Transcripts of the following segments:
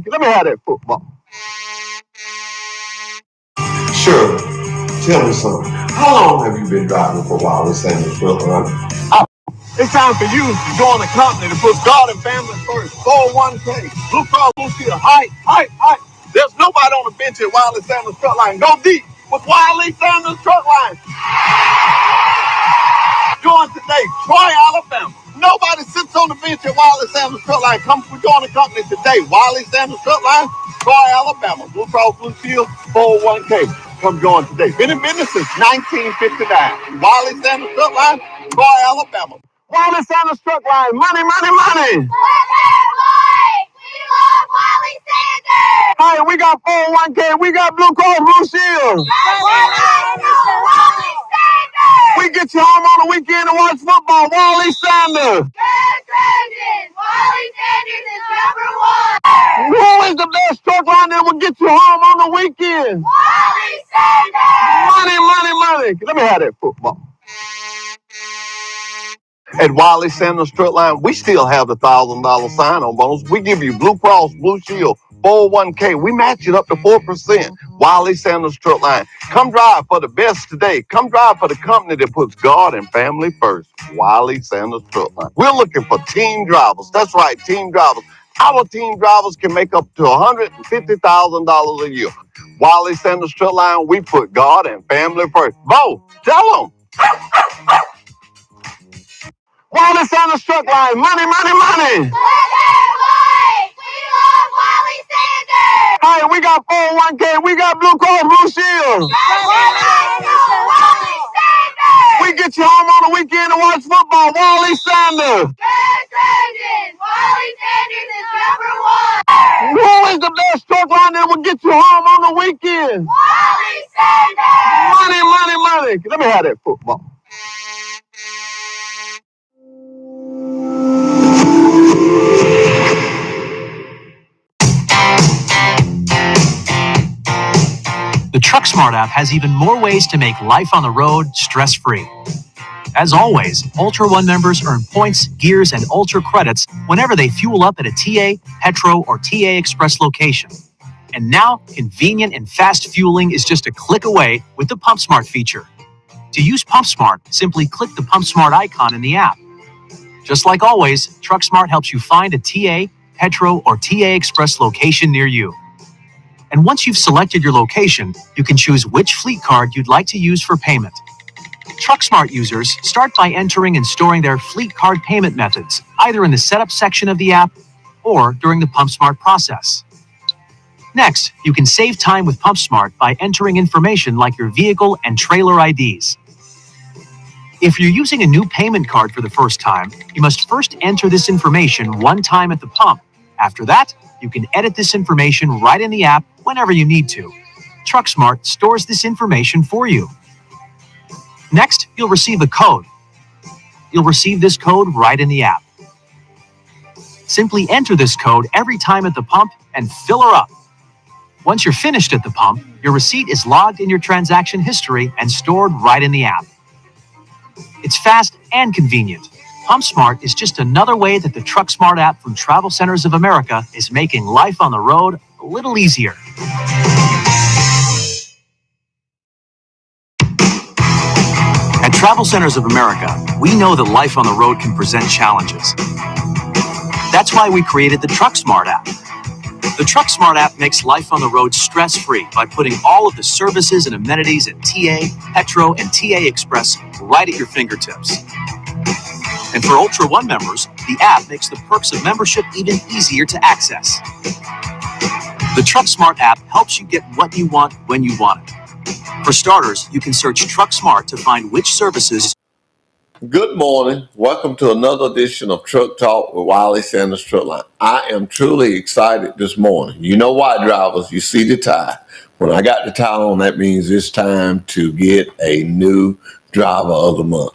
Let me have that football. Sure. Tell me something. How long have you been driving for Wiley Sanders Truck Line? It's time for you to join a company that puts God and family first. 401k, Blue Cross Blue Shield, height. There's nobody on the bench at Wiley Sanders Truck Line. Go deep with Wiley Sanders Truck Line. Join today, Troy, Alabama. Nobody sits on the bench at Wiley Sanders Truck Line. Come join the company today. Wiley Sanders Truck Line, Troy, Alabama. Blue Cross Blue Shield, 401k. Come join today. Been in business since 1959. Wiley Sanders Truck Line, Troy, Alabama. Wiley Sanders Truck Line, money. Hey, we got 401k, we got Blue Cross Blue Shield. We get you home on the weekend to watch football. Wiley Sanders. Who is the best truck line that will get you home on the weekend? Wiley Sanders. Money. Let me have that football. At Wiley Sanders Truck Line, we still have the $1,000 sign-on bonus. We give you Blue Cross Blue Shield 401k. We match it up to 4%. Wiley Sanders Truck Line. Come drive for the best today. Come drive for the company that puts God and family first. Wiley Sanders Truck Line. We're looking for team drivers. That's right, team drivers. Our team drivers can make up to $150,000 a year. Wiley Sanders Truck Line, we put God and family first. Bo, tell them. Wiley Sanders Truck Line, money. Hey, we got 401k, we got Blue Cross Blue Shield. We get you home on the weekend to watch football. Wiley Sanders. Who is the best truck line that will get you home on the weekend? Wiley Sanders. Money. Let me have that football. The TruckSmart app has even more ways to make life on the road stress-free. As always, Ultra One members earn points, gears, and Ultra credits whenever they fuel up at a TA, Petro, or TA Express location. And now, convenient and fast fueling is just a click away with the PumpSmart feature. To use PumpSmart, simply click the PumpSmart icon in the app. Just like always, TruckSmart helps you find a TA, Petro, or TA Express location near you. And once you've selected your location, you can choose which fleet card you'd like to use for payment. TruckSmart users start by entering and storing their fleet card payment methods, either in the setup section of the app or during the PumpSmart process. Next, you can save time with PumpSmart by entering information like your vehicle and trailer IDs. If you're using a new payment card for the first time, you must first enter this information one time at the pump. After that, you can edit this information right in the app whenever you need to. TruckSmart stores this information for you. Next, you'll receive a code. You'll receive this code right in the app. Simply enter this code every time at the pump and fill her up. Once you're finished at the pump, your receipt is logged in your transaction history and stored right in the app. It's fast and convenient. PumpSmart is just another way that the TruckSmart app from Travel Centers of America is making life on the road a little easier. At Travel Centers of America, we know that life on the road can present challenges. That's why we created the TruckSmart app. The TruckSmart app makes life on the road stress-free by putting all of the services and amenities at TA, Petro, and TA Express right at your fingertips. And for Ultra One members, the app makes the perks of membership even easier to access. The TruckSmart app helps you get what you want when you want it. For starters, you can search TruckSmart to find which services. Good morning. Welcome to another edition of Truck Talk with Wiley Sanders Truck Line. I am truly excited this morning. You know why, drivers? You see the tie. When I got the tie on, that means it's time to get a new driver of the month.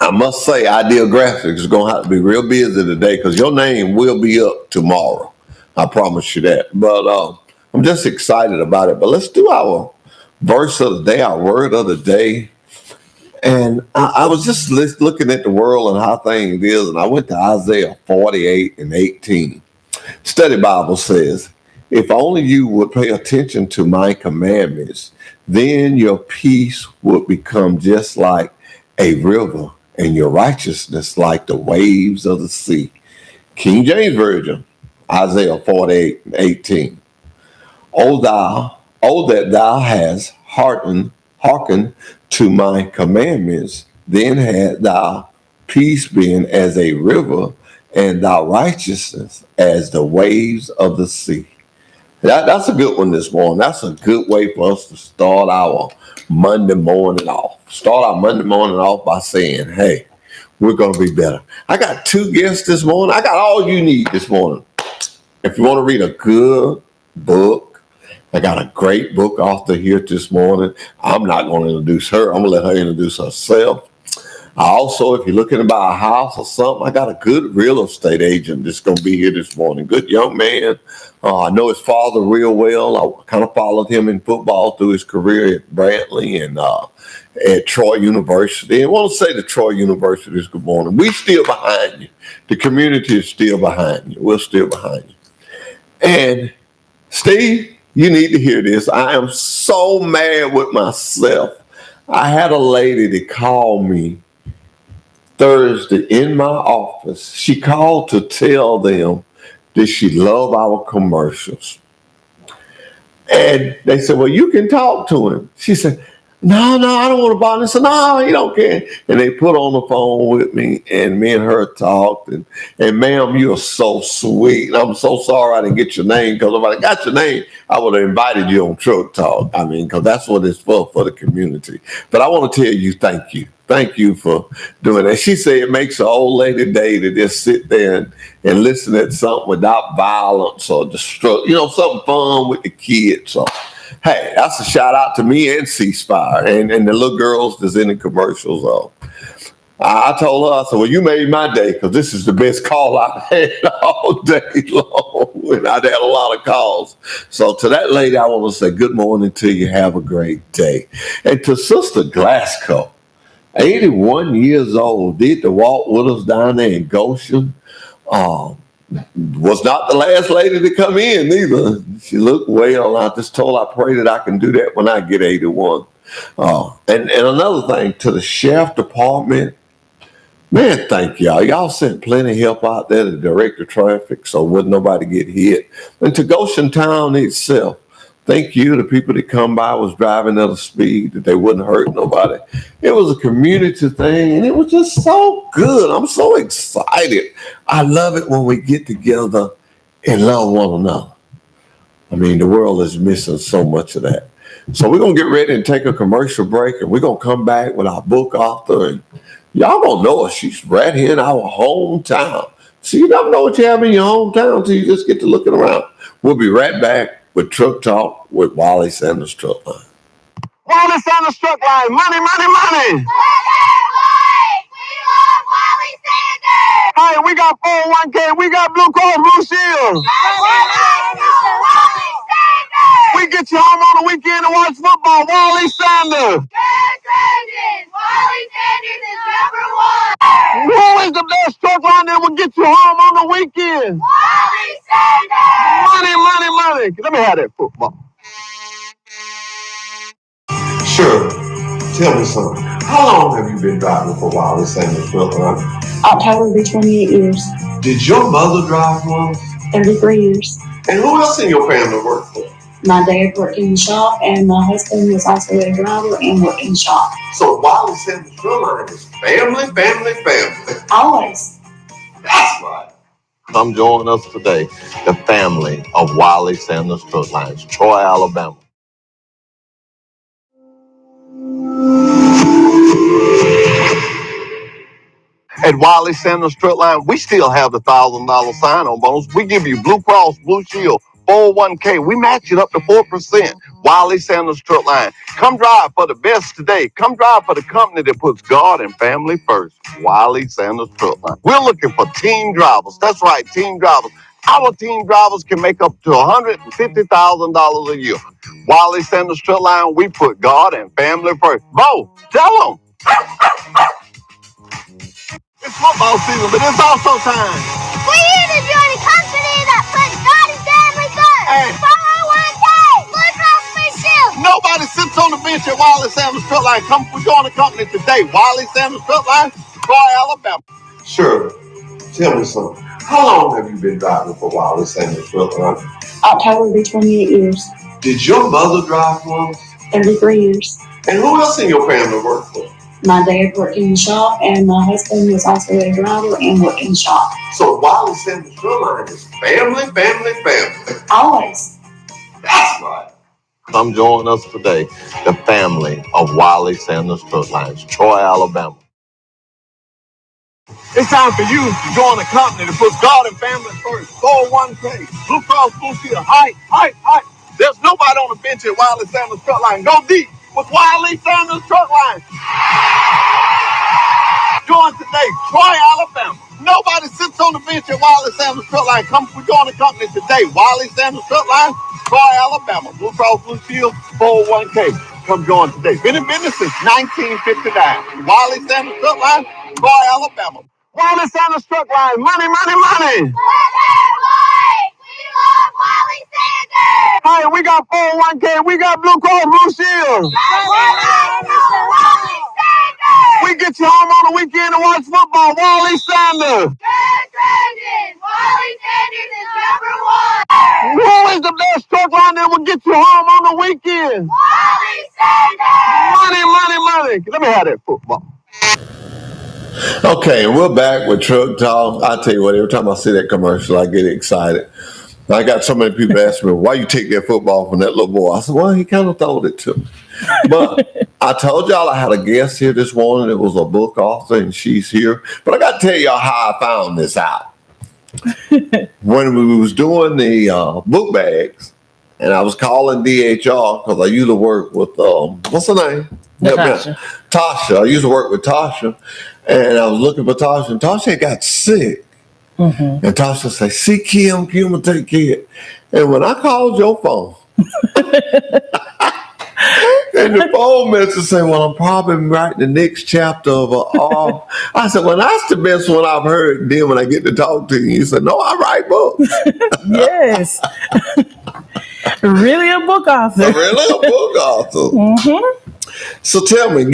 I must say, Ideal Graphics is going to have to be real busy today because your name will be up tomorrow. I promise you that. But I'm just excited about it. But let's do our verse of the day, our word of the day. And I was just looking at the world and how things is, and I went to Isaiah 48 and 18. Study Bible says, if only you would pay attention to my commandments, then your peace would become just like a river and your righteousness like the waves of the sea. King James Version, Isaiah 48:18. O that thou hast hearkened to my commandments, then had thou peace been as a river, and thy righteousness as the waves of the sea. That's a good one this morning. That's a good way for us to start our Monday morning off. Start our Monday morning off by saying, hey, we're going to be better. I got 2 guests this morning. I got all you need this morning. If you want to read a good book, I got a great book author here this morning. I'm not going to introduce her. I'm going to let her introduce herself. Also, if you're looking to buy a house or something, I got a good real estate agent that's going to be here this morning. Good young man. I know his father real well. I kind of followed him in football through his career at Brantley and at Troy University. And I want to say to Troy University this good morning. We're still behind you. The community is still behind you. We're still behind you. And Steve, you need to hear this. I am so mad with myself. I had a lady that called me Thursday in my office. She called to tell them that she loved our commercials. And they said, well, you can talk to him. She said, no, I don't want to bother him. I said, no, you don't care. And they put on the phone with me, and me and her talked. And ma'am, you are so sweet. And I'm so sorry I didn't get your name, because if I got your name, I would have invited you on Truck Talk. I mean, because that's what it's for the community. But I want to tell you, thank you. Thank you for doing that. She said it makes an old lady day to just sit there and listen at something without violence or destruction, something fun with the kids. So, hey, that's a shout out to me and C-Spire and the little girls that's in the commercials. I told her, I said, well, you made my day, because this is the best call I've had all day long. And I've had a lot of calls. So to that lady, I want to say good morning to you. Have a great day. And to Sister Glasgow, 81 years old, did the walk with us down there in Goshen. Was not the last lady to come in either. She looked well. I just told her I pray that I can do that when I get 81. And another thing, to the sheriff department, man, thank y'all. Y'all sent plenty of help out there to direct the traffic so wouldn't nobody get hit. And to Goshen Town itself, thank you. The people that come by was driving at a speed that they wouldn't hurt nobody. It was a community thing, and it was just so good. I'm so excited. I love it when we get together and love one another. I mean, the world is missing so much of that. So we're going to get ready and take a commercial break, and we're going to come back with our book author. And y'all going to know her. She's right here in our hometown. So you never know what you have in your hometown until you just get to looking around. We'll be right back with Truck Talk with Wiley Sanders Truck Line. Wiley Sanders Truck Line. Money, money, money. Hey, we got 401k. We got Blue Cross Blue Shield. We get you home on the weekend to watch football. Wiley Sanders. Who is the best truck line that will get you home on the weekend? Wiley Sanders. Money, money, money. Let me have that football. Sure. Tell me something. How long have you been driving for Wiley Sanders Truck Line? October will be 28 years. Did your mother drive once? 33 years. And who else in your family worked for? My dad worked in the shop, and my husband was also a driver and worked in the shop. So Wiley Sanders Truck Line is family, family, family. Always. That's right. Come join us today, the family of Wiley Sanders Truck Lines, Troy, Alabama. At Wiley Sanders Truck Line, we still have the $1,000 sign-on bonus. We give you Blue Cross, Blue Shield, 401k. We match it up to 4%. Wiley Sanders Truck Line. Come drive for the best today. Come drive for the company that puts God and family first. Wiley Sanders Truck Line. We're looking for team drivers. That's right, team drivers. Our team drivers can make up to $150,000 a year. Wiley Sanders Truck Line, we put God and family first. Bo, tell them. It's football season, but it's also time. We're here to join a company that Hey. 401k! Blue Cross Blue Shield! Nobody sits on the bench at Wiley Sanders Truck Line. Come, we join the company today. Wiley Sanders Truck Line, Troy, Alabama. Sure. Tell me something. How long have you been driving for Wiley Sanders Truck Line? October will be 28 years. Did your mother drive once? Every 3 years. And who else in your family worked for? My dad worked in the shop, and my husband was also a driver and worked in the shop. So Wiley Sanders Truck Line is family, family, family. Always. That's right. Come join us today, the family of Wiley Sanders Truck Lines, Troy, Alabama. It's time for you to join a company that puts God and family first. 401k, Blue Cross Blue Shield, height. There's nobody on the bench at Wiley Sanders Truck Line. Go deep with Wiley Sanders Truck Line. Join today, Troy, Alabama. Nobody sits on the bench at Wiley Sanders Truck Line. Come join the company today. Wiley Sanders Truck Line, Troy, Alabama. Blue Cross Blue Shield, 401k. Come join today. Been in business since 1959. Wiley Sanders Truck Line, Troy, Alabama. Wiley Sanders Truck Line, money, money, money. Hey, we got 401k, we got Blue Cross Blue Shield. We get you home on the weekend to watch football. Wally Sanders. Wally Sanders is #1. Who is the best truck line that will get you home on the weekend? Wally Sanders. Money, money, money. Let me have that football. Okay, and we're back with Truck Talk. I tell you what, every time I see that commercial, I get excited. I got so many people asking me, why you take that football from that little boy? I said, well, he kind of told it to me. But I told y'all I had a guest here this morning. It was a book author, and she's here. But I got to tell y'all how I found this out. When we was doing the book bags, and I was calling DHR because I used to work with, what's her name? Tasha. Tasha. I used to work with Tasha, and I was looking for Tasha, and Tasha had got sick. Mm-hmm. And Tasha said, see Kim will take care of it. And when I called your phone, and the phone message said, well, I'm probably writing the next chapter of I said, well, that's the best one I've heard. Then when I get to talk to you, you said, no, I write books. Yes. Really a book author. Really a book author. Mm-hmm. So tell me,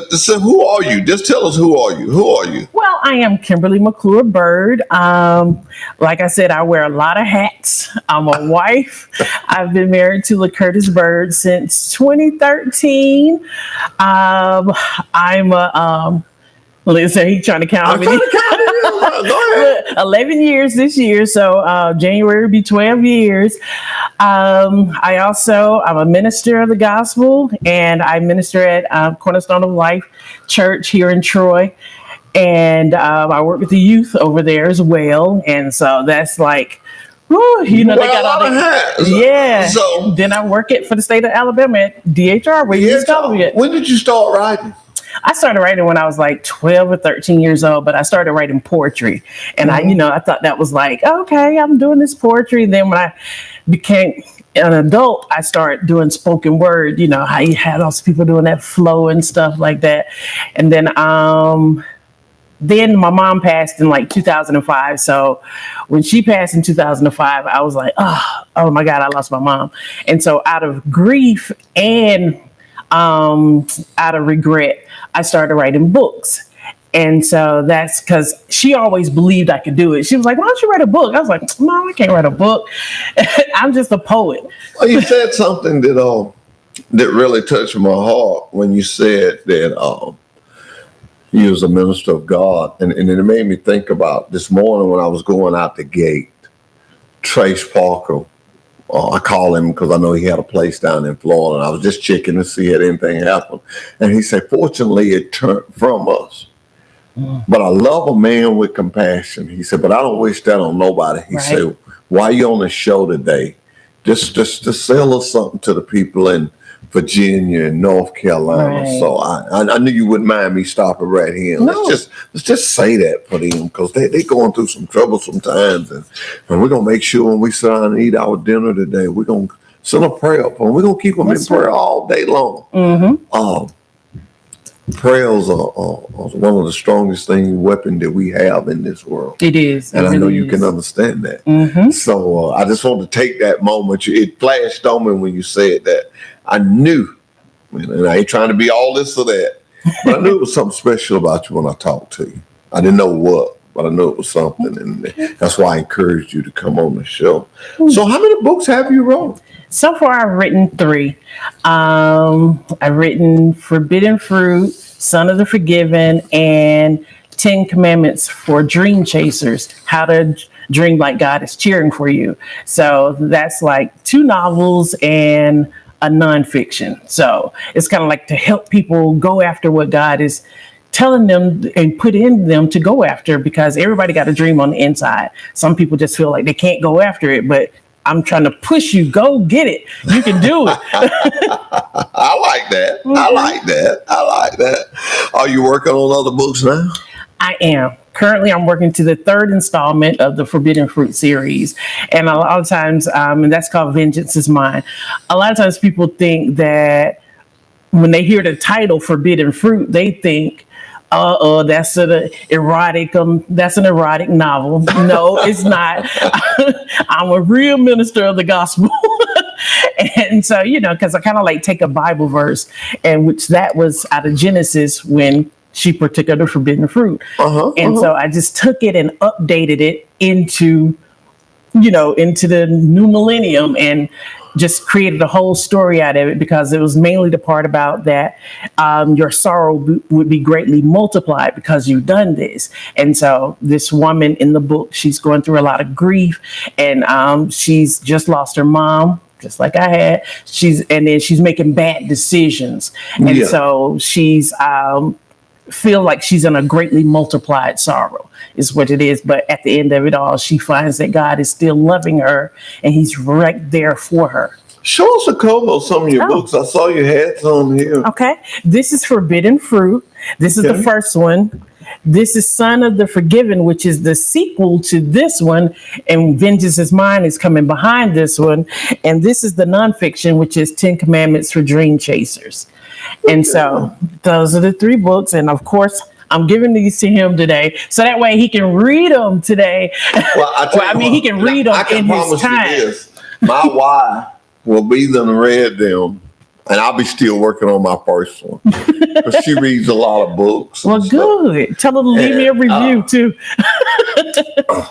so who are you? Just tell us who are you? Who are you? Well, I am Kimberly McClure Bird. Like I said, I wear a lot of hats. I'm a wife. I've been married to LaCurtis Bird since 2013. I'm a let's say he's trying to count. I'm trying to count it. Go ahead. 11 years this year, so January will be 12 years. I'm a minister of the gospel, and I minister at Cornerstone of Life Church here in Troy, and I work with the youth over there as well, and so that's like, whew, they got all the hats. Yeah. So then I work for the state of Alabama at DHR, where you just called me at. When did you start writing? I started writing when I was like 12 or 13 years old, but I started writing poetry. And I thought that was like, okay, I'm doing this poetry. Then when I became an adult, I started doing spoken word, how you had all those people doing that flow and stuff like that. And then my mom passed in like 2005. So when she passed in 2005, I was like, oh my God, I lost my mom. And so out of grief and out of regret, I started writing books. And so that's because she always believed I could do it. She was like, why don't you write a book? I was like, Mom, I can't write a book. I'm just a poet. Well, you said something that really touched my heart when you said that you was a minister of God. And it made me think about this morning when I was going out the gate, Trace Parker. I call him because I know he had a place down in Florida, and I was just checking to see if anything happened. And he said, fortunately, it turned from us. But I love a man with compassion. He said, but I don't wish that on nobody. He said, why you on the show today? Just sell us something to the people in Virginia and North Carolina. Right. So I knew you wouldn't mind me stopping right here. No. Let's just say that for them, because they going through some trouble sometimes, and we're gonna make sure when we sit down and eat our dinner today, we're gonna send a prayer up, and we're gonna keep them in prayer all day long. Mm-hmm. prayers are one of the strongest weapon that we have in this world. It is. And I know you can understand that. Mm-hmm. So I just want to take that moment. It flashed on me when you said that. I knew, and I ain't trying to be all this or that, but I knew it was something special about you when I talked to you. I didn't know what, but I knew it was something. And that's why I encouraged you to come on the show. So how many books have you wrote? So far, I've written 3. I've written Forbidden Fruit, Son of the Forgiven, and 10 Commandments for Dream Chasers, how to dream like God is cheering for you. So that's like 2 novels and a nonfiction. So it's kind of like to help people go after what God is telling them and put in them to go after, because everybody got a dream on the inside. Some people just feel like they can't go after it, but I'm trying to push you, go get it. You can do it. I like that. Mm-hmm. I like that. Are you working on other books now? I am. Currently, I'm working to the 3rd installment of the Forbidden Fruit series. And a lot of times, and that's called Vengeance is Mine. A lot of times people think that when they hear the title Forbidden Fruit, they think, that's an erotic novel. No, it's not. I'm a real minister of the gospel. And so, because I kind of like take a Bible verse, and which that was out of Genesis when she partook of the forbidden fruit. So I just took it and updated it into the new millennium, and just created a whole story out of it, because it was mainly the part about that your sorrow would be greatly multiplied because you've done this. And so this woman in the book, she's going through a lot of grief, and she's just lost her mom, just like I had. She's making bad decisions. And so she's feel like she's in a greatly multiplied sorrow is what it is. But at the end of it all, she finds that God is still loving her, and he's right there for her. Show us a cover of some of your books. I saw you had some here. Okay. This is Forbidden Fruit. This is the first one. This is Son of the Forgiven, which is the sequel to this one. And Vengeance is Mine is coming behind this one. And this is the nonfiction, which is 10 Commandments for Dream Chasers. And so those are the 3 books. And of course, I'm giving these to him today, so that way he can read them today. Well, he can read them in his time. My wife will be done read them, and I'll be still working on my first one, because she reads a lot of books. Well, good. Tell her to leave me a review too. I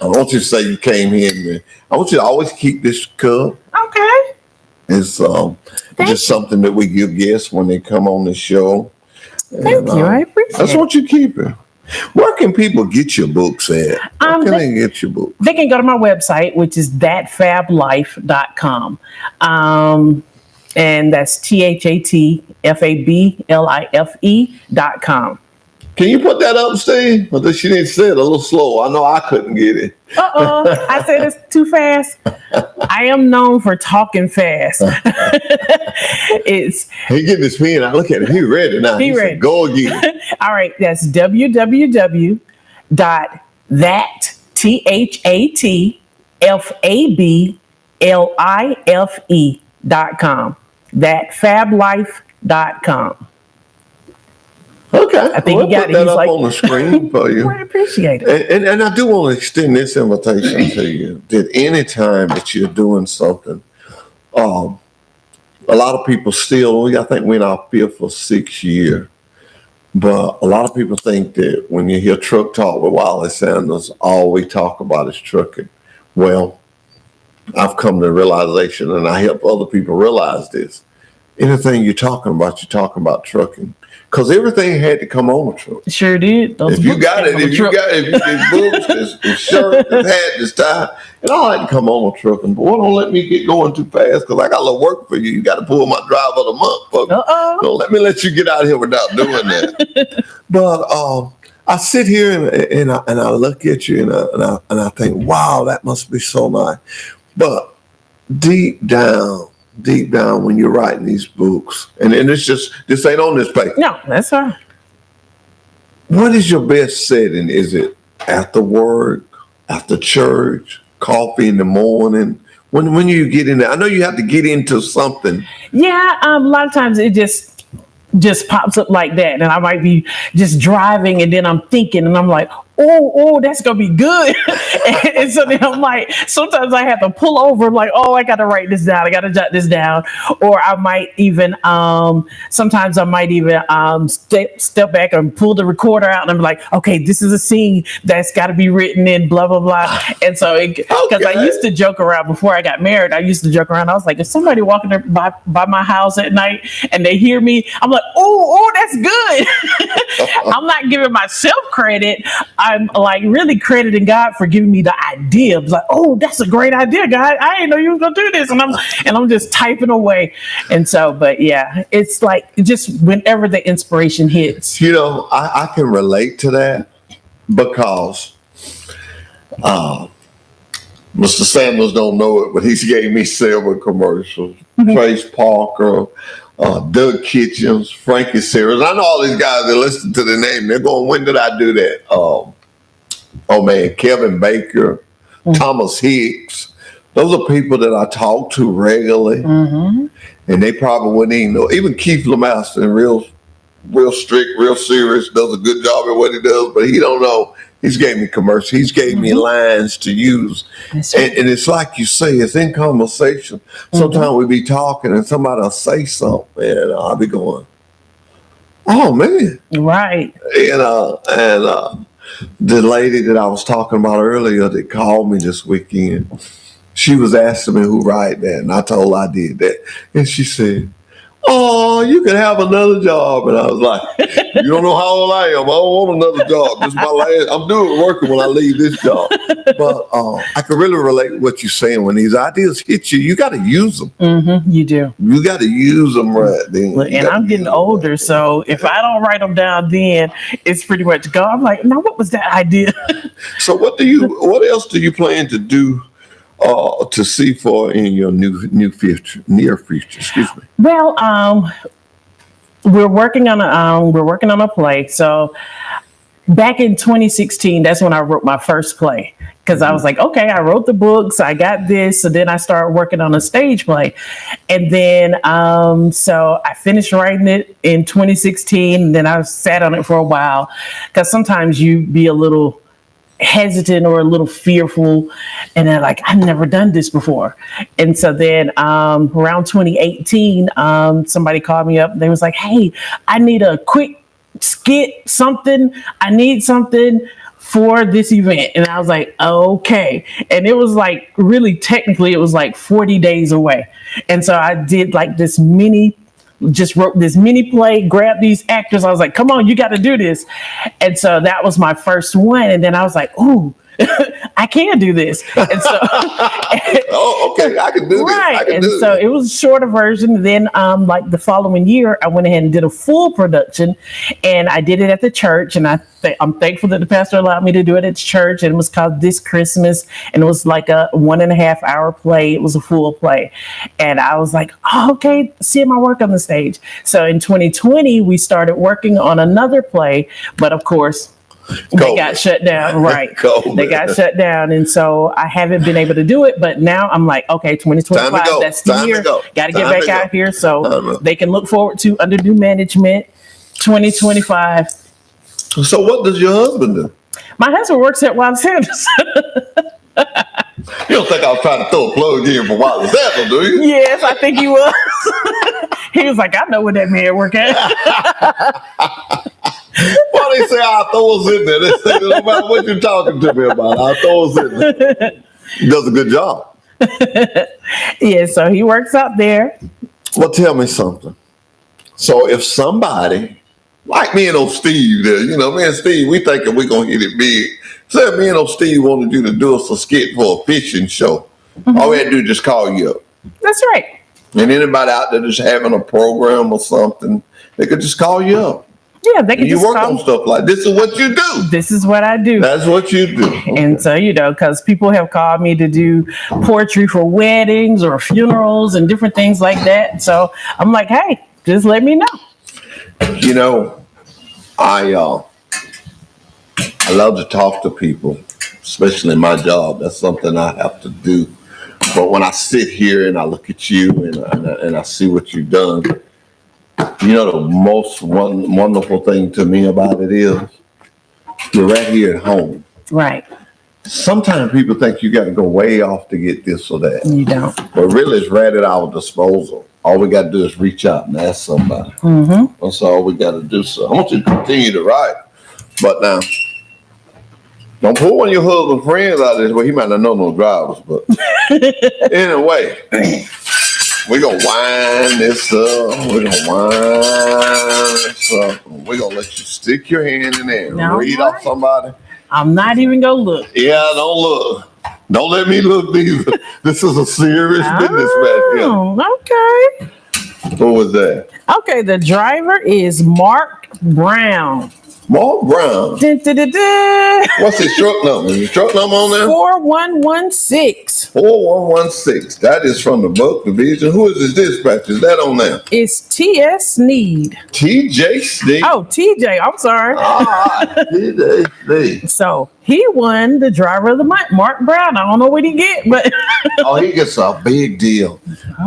want you to say you came here, and I want you to always keep this cup. Okay. It's just something that we give guests when they come on the show. Thank you. I appreciate it. That's what you keep it. Where can people get your books at? Where can they get your books? They can go to my website, which is thatfablife.com. And that's THATFABLIFE.com. Can you put that up, Steve? Or does she need to say it a little slow? I know I couldn't get it. I said it's too fast. I am known for talking fast. He getting his pen. I look at it. He ready now. He ready. Said, go again. All right. That's www.thatfablife.com. Thatfablife.com. Okay. I think we'll put that up on the screen for you. I appreciate it. And I do want to extend this invitation to you, that any time that you're doing something, a lot of people still, I think we're in our 5th or 6th year, but a lot of people think that when you hear Truck Talk with Wiley Sanders, all we talk about is trucking. Well, I've come to the realization, and I help other people realize this. Anything you're talking about trucking. Because everything had to come on a truck. Sure did. If you got it, if it's boots, it's shirt, it's hat, it's tie, it all had to come on a truck. And boy, don't let me get going too fast, because I got a little work for you. You got to pull my driver of the month. Don't let me let you get out of here without doing that. But I sit here and I look at you and I think, wow, that must be so nice. But deep down, when you're writing these books, and it's just, this ain't on this paper. No, that's all right. What is your best setting? Is it after work, after church, coffee in the morning? When you get in there, I know you have to get into something. Yeah, a lot of times it just, just pops up like that. And I might be just driving and then I'm thinking and I'm like, oh, that's going to be good. And so then I'm like, sometimes I have to pull over. I'm like, oh, I got to write this down. I got to jot this down. Or I might even, sometimes I might even step back and pull the recorder out and I'm like, okay, this is a scene that's got to be written in blah, blah, blah. And so, because I used to joke around before I got married, I used to joke around. I was like, if somebody walking by my house at night and they hear me, I'm like, oh, that's good. I'm not giving myself credit. I'm like really crediting God for giving me the idea. Like, oh, that's a great idea, God. I didn't know you was gonna do this, and I'm just typing away. And so, but yeah, it's like just whenever the inspiration hits. You know, I can relate to that because Mr. Sanders don't know it, but he's gave me several commercials. Trace Parker, Doug Kitchens, Frankie Sears. I know all these guys that listen to the name. They're going, when did I do that? Oh man, Kevin Baker, Thomas Hicks. Those are people that I talk to regularly, and they probably wouldn't even know. Even Keith Lemaster, real strict, real serious, does a good job at what he does, but he don't know. He's gave me commercials. He's gave me lines to use, and it's like you say, it's in conversation. Sometimes we be talking, and somebody will say something, and I'll be going, "Oh man!" Right? And the lady that I was talking about earlier that called me this weekend, she was asking me who write that, and I told her I did that, and she said, "Oh, you can have another job." And I was like, "You don't know how old I am. I don't want another job. This is my last. I'm doing working when I leave this job." But I can really relate to what you're saying. When these ideas hit you, you got to use them. You do. You got to use them right then. And I'm getting older, so if I don't write them down, then it's pretty much gone. I'm like, no, what was that idea? So what else do you plan to do to see for in your near future? Excuse me. Well, we're working on a play. So back in 2016, that's when I wrote my first play. Because I was like, okay, I wrote the books, I got this. So then I started working on a stage play. And then, so I finished writing it in 2016. And then I sat on it for a while. Because sometimes you be a little hesitant or a little fearful. And then like, I've never done this before. And so then around 2018, somebody called me up. They was like, hey, I need a quick skit, something. I need something for this event. And I was like, okay. And it was like, really technically, it was like 40 days away. And so I did like just wrote this mini play, grabbed these actors. I was like, come on, you got to do this. And so that was my first one. And then I was like, ooh, I can do this. And so, oh, okay, I can do this. Right. And so it was a shorter version. Then, like the following year, I went ahead and did a full production, and I did it at the church. And I'm thankful that the pastor allowed me to do it at church. And it was called This Christmas, and it was like a 1.5 hour play. It was a full play, and I was like, oh, okay, seeing my work on the stage. So in 2020, we started working on another play, but of course, they got shut down, right? They got shut down, and so I haven't been able to do it. But now I'm like, okay, 2025, that's the year. Got to get back out here, so they can look forward to under new management, 2025. So, what does your husband do? My husband works at Wiley Sanders. You don't think I was trying to throw a plug in for Wiley Sanders, do you? Yes, I think he was. He was like, I know where that man work at. Why they say I'll throw us in there? They say, no matter what you're talking to me about, I'll throw us in there. He does a good job. Yeah, so he works out there. Well, tell me something. So if somebody, like me and old Steve there, me and Steve, we thinking we're going to hit it big. Say if me and old Steve wanted you to do us a skit for a fishing show, all we had to do is just call you up. That's right. And anybody out there just having a program or something, they could just call you up. Yeah, they can just work on stuff like this is what you do. This is what I do. That's what you do. Okay. And so, because people have called me to do poetry for weddings or funerals and different things like that. So I'm like, hey, just let me know. I love to talk to people, especially in my job. That's something I have to do. But when I sit here and I look at you and I see what you've done, You know, the most wonderful thing to me about it is you're right here at home. Right. Sometimes people think you got to go way off to get this or that. You don't. But really, it's right at our disposal. All we got to do is reach out and ask somebody. Mm-hmm. That's all we got to do. So I want you to continue to write. But now, don't pull one of your husband's friends out this way. He might not know no drivers, but anyway, we're going to wind this up. We're going to wind this up. We're going to let you stick your hand in there and read off somebody. I'm not even going to look. Yeah, don't look. Don't let me look either. This is a serious business back here. Okay. Who was that? Okay, the driver is Mark Brown. Mark Brown. Dun, dun, dun, dun. What's his truck number? His truck number on there? 4116. 4116. That is from the Buck Division. Who is his dispatcher? Is that on there? It's T.S. Sneed. TJ Sneed. Oh, TJ. I'm sorry. TJ Sneed. So he won the driver of the month, Mark Brown. I don't know what he get, but oh, he gets a big deal.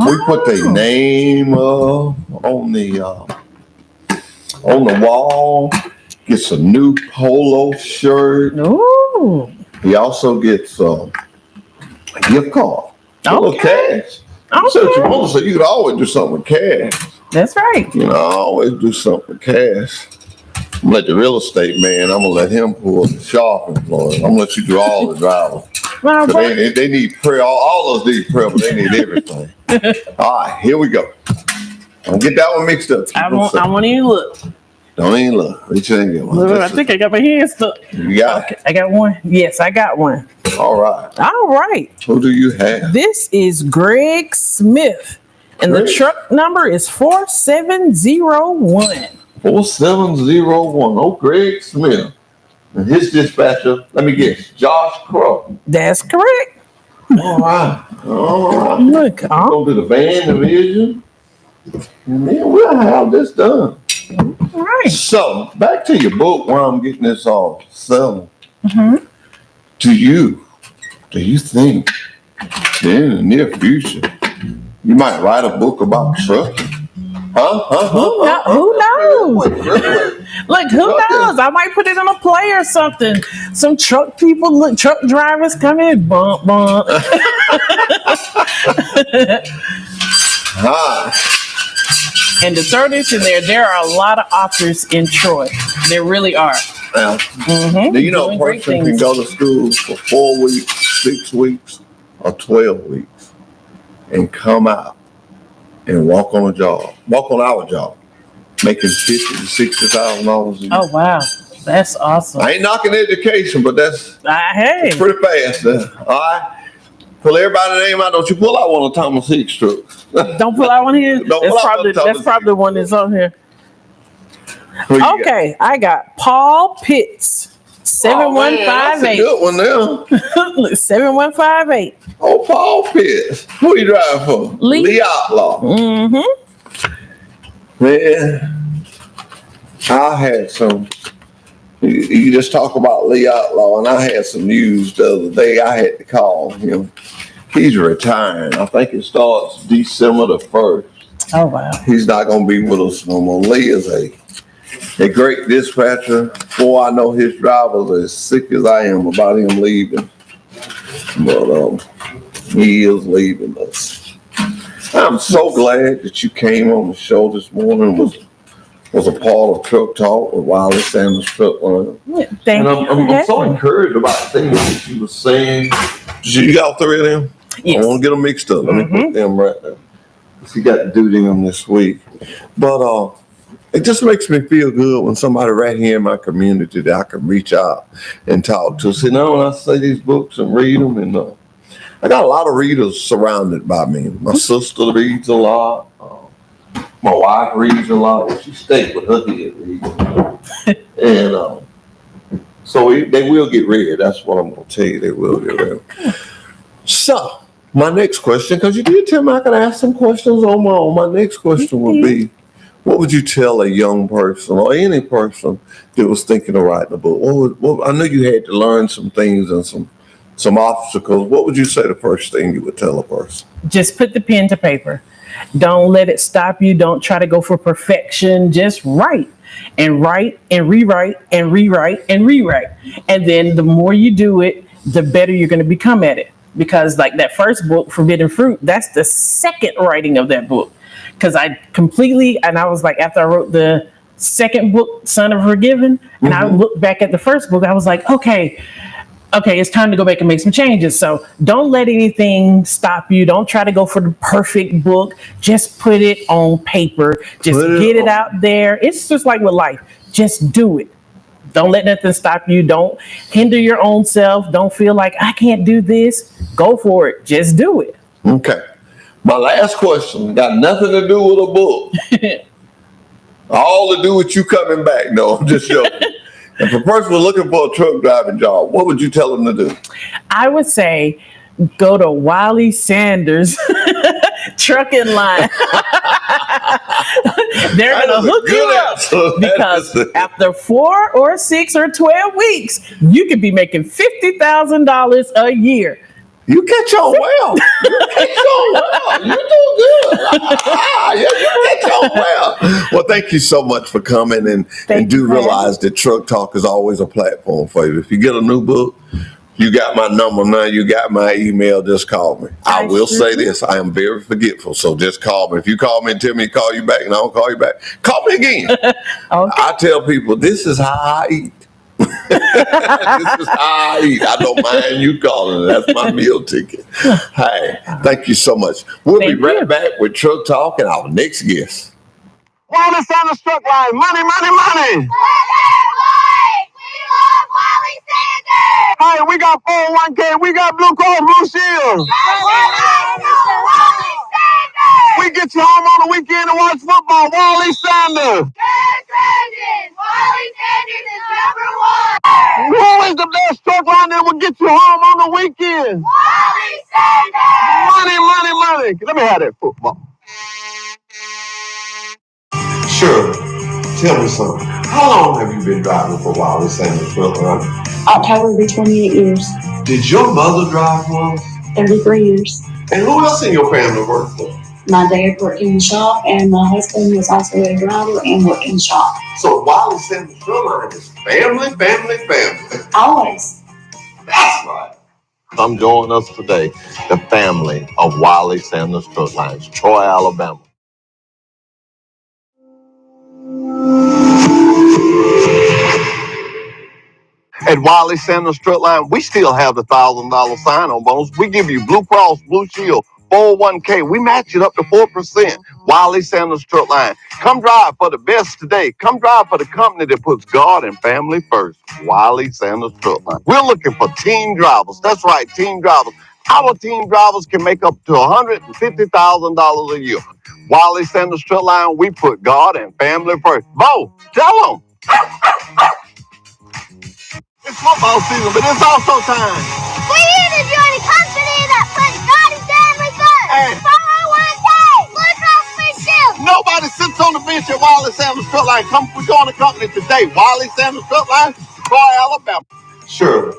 We put their name on the wall. Gets a new polo shirt. Ooh. He also gets a gift card. A little cash. So if you want to, you could always do something with cash. That's right. You know, I always do something with cash. I'm gonna let the real estate man, I'm gonna let him pull the shopping floor. I'm gonna let you do all the drivers. Well, they need prayer. All of us need prayer, but they need everything. All right, here we go. Don't get that one mixed up. I won't even look. Don't even look. Reach in and get one. Look, I think I got my hands stuck. You got it? I got one. Yes, I got one. All right. All right. Who do you have? This is Greg Smith, and the truck number is 4701. 4701. Oh, Greg Smith. And his dispatcher, let me guess, Josh Crow. That's correct. All right. All right. Look, go to the van division, and then we'll have this done. All right. So, back to your book while I'm getting this all settled. Mm-hmm. Do you think that in the near future you might write a book about trucking? Who knows? Look, who knows? I might put it on a play or something. Some truck people, truck drivers come in, bump, bump. And the third is in there are a lot of authors in Troy. There really are. Now, do you know a person can go to school for 4 weeks, 6 weeks, or 12 weeks and come out and walk on our job, making $50,000 to $60,000 a year? Oh, wow. That's awesome. I ain't knocking education, but that's pretty fast. All right. Pull everybody's name out. Don't you pull out one of Thomas Hicks' trucks. Don't pull out one here. That's probably the one that's on here. Okay, I got Paul Pitts, 7158. That's a good one now. 7158. Oh, Paul Pitts. Who you driving for? Lee Outlaw. Mm-hmm. Man, I had some. You just talk about Lee Outlaw, and I had some news the other day. I had to call him. He's retiring. I think it starts December the 1st. Oh, wow. He's not going to be with us no more. Lee is a great dispatcher. Boy, I know his drivers are as sick as I am about him leaving. But he is leaving us. I'm so glad that you came on the show this morning. Was a part of Truck Talk with Wiley Sanders Truck Line. Thank you. I'm so encouraged about things that you were saying. You got all three of them? Yes. I want to get them mixed up. Let me put them right there. You got to do them this week. But it just makes me feel good when somebody right here in my community that I can reach out and talk to. See, now when I say these books and read them, and I got a lot of readers surrounded by me. My sister reads a lot. My wife reads a lot. She stayed with her head reading. And so they will get read. That's what I'm going to tell you. They will get read. So, my next question, because you did tell me I could ask some questions on my own. My next question would be, what would you tell a young person or any person that was thinking of writing a book? I know you had to learn some things and some obstacles. What would you say the first thing you would tell a person? Just put the pen to paper. Don't let it stop you. Don't try to go for perfection. Just write and write and rewrite and rewrite and rewrite. And then the more you do it, the better you're going to become at it. Because like that first book, Forbidden Fruit, that's the second writing of that book. Because I was like, after I wrote the second book, Son of Forgiven, and I looked back at the first book, I was like, okay, it's time to go back and make some changes. So don't let anything stop you. Don't try to go for the perfect book. Just put it on paper. Just get it out there. It's just like with life. Just do it. Don't let nothing stop you. Don't hinder your own self. Don't feel like I can't do this. Go for it. Just do it. Okay. My last question got nothing to do with a book. All to do with you coming back. No, I'm just joking. If a person was looking for a truck driving job, what would you tell them to do? I would say go to Wiley Sanders trucking line. They're going to hook you up because after 4 or 6 or 12 weeks, you could be making $50,000 a year. You catch on well. You do good. You catch on well. Well, thank you so much for coming, and do realize that Truck Talk is always a platform for you. If you get a new book, you got my number now. You got my email. Just call me. I will say this. I am very forgetful, so just call me. If you call me and tell me to call you back and I don't call you back, call me again. Okay. I tell people, this is how I eat. This is how I eat. I don't mind you calling. That's my meal ticket. Hey, thank you so much. We'll be right back with Truck Talk and our next guest. Wiley Sanders Truck Line. Money, money, money. Hey, we got 401k. We got Blue Cross Blue Shield. We get you home on the weekend to watch football. Wiley Sanders. Who is the best truck line that will get you home on the weekend? Wiley Sanders! Money, money, money. Let me have that football. Sure. Tell me something. How long have you been driving for Wiley Sanders truck line? October will be 28 years. Did your mother drive once? Every 3 years. And who else in your family worked for? My dad worked in the shop, and my husband was also a driver and worked in the shop. So Wiley Sanders truck line is family, family, family. Always. That's right. Come join us today, the family of Wiley Sanders Truck Lines, Troy, Alabama. At Wiley Sanders Truck Line, we still have the $1,000 sign-on bonus. We give you Blue Cross, Blue Shield, 401k. We match it up to 4%. Wiley Sanders Truck Line. Come drive for the best today. Come drive for the company that puts God and family first. Wiley Sanders Truck Line. We're looking for team drivers. That's right, team drivers. Our team drivers can make up to $150,000 a year. Wiley Sanders Truck Line, we put God and family first. Bo, tell them. It's football season, but it's also time. We're here to join a company that puts God and family first. 401k, Blue Cross Blue Shield. Nobody sits on the bench at Wiley Sanders Truck Line. Come join the company today. Wiley Sanders Truck Line, Troy, Alabama. Sure.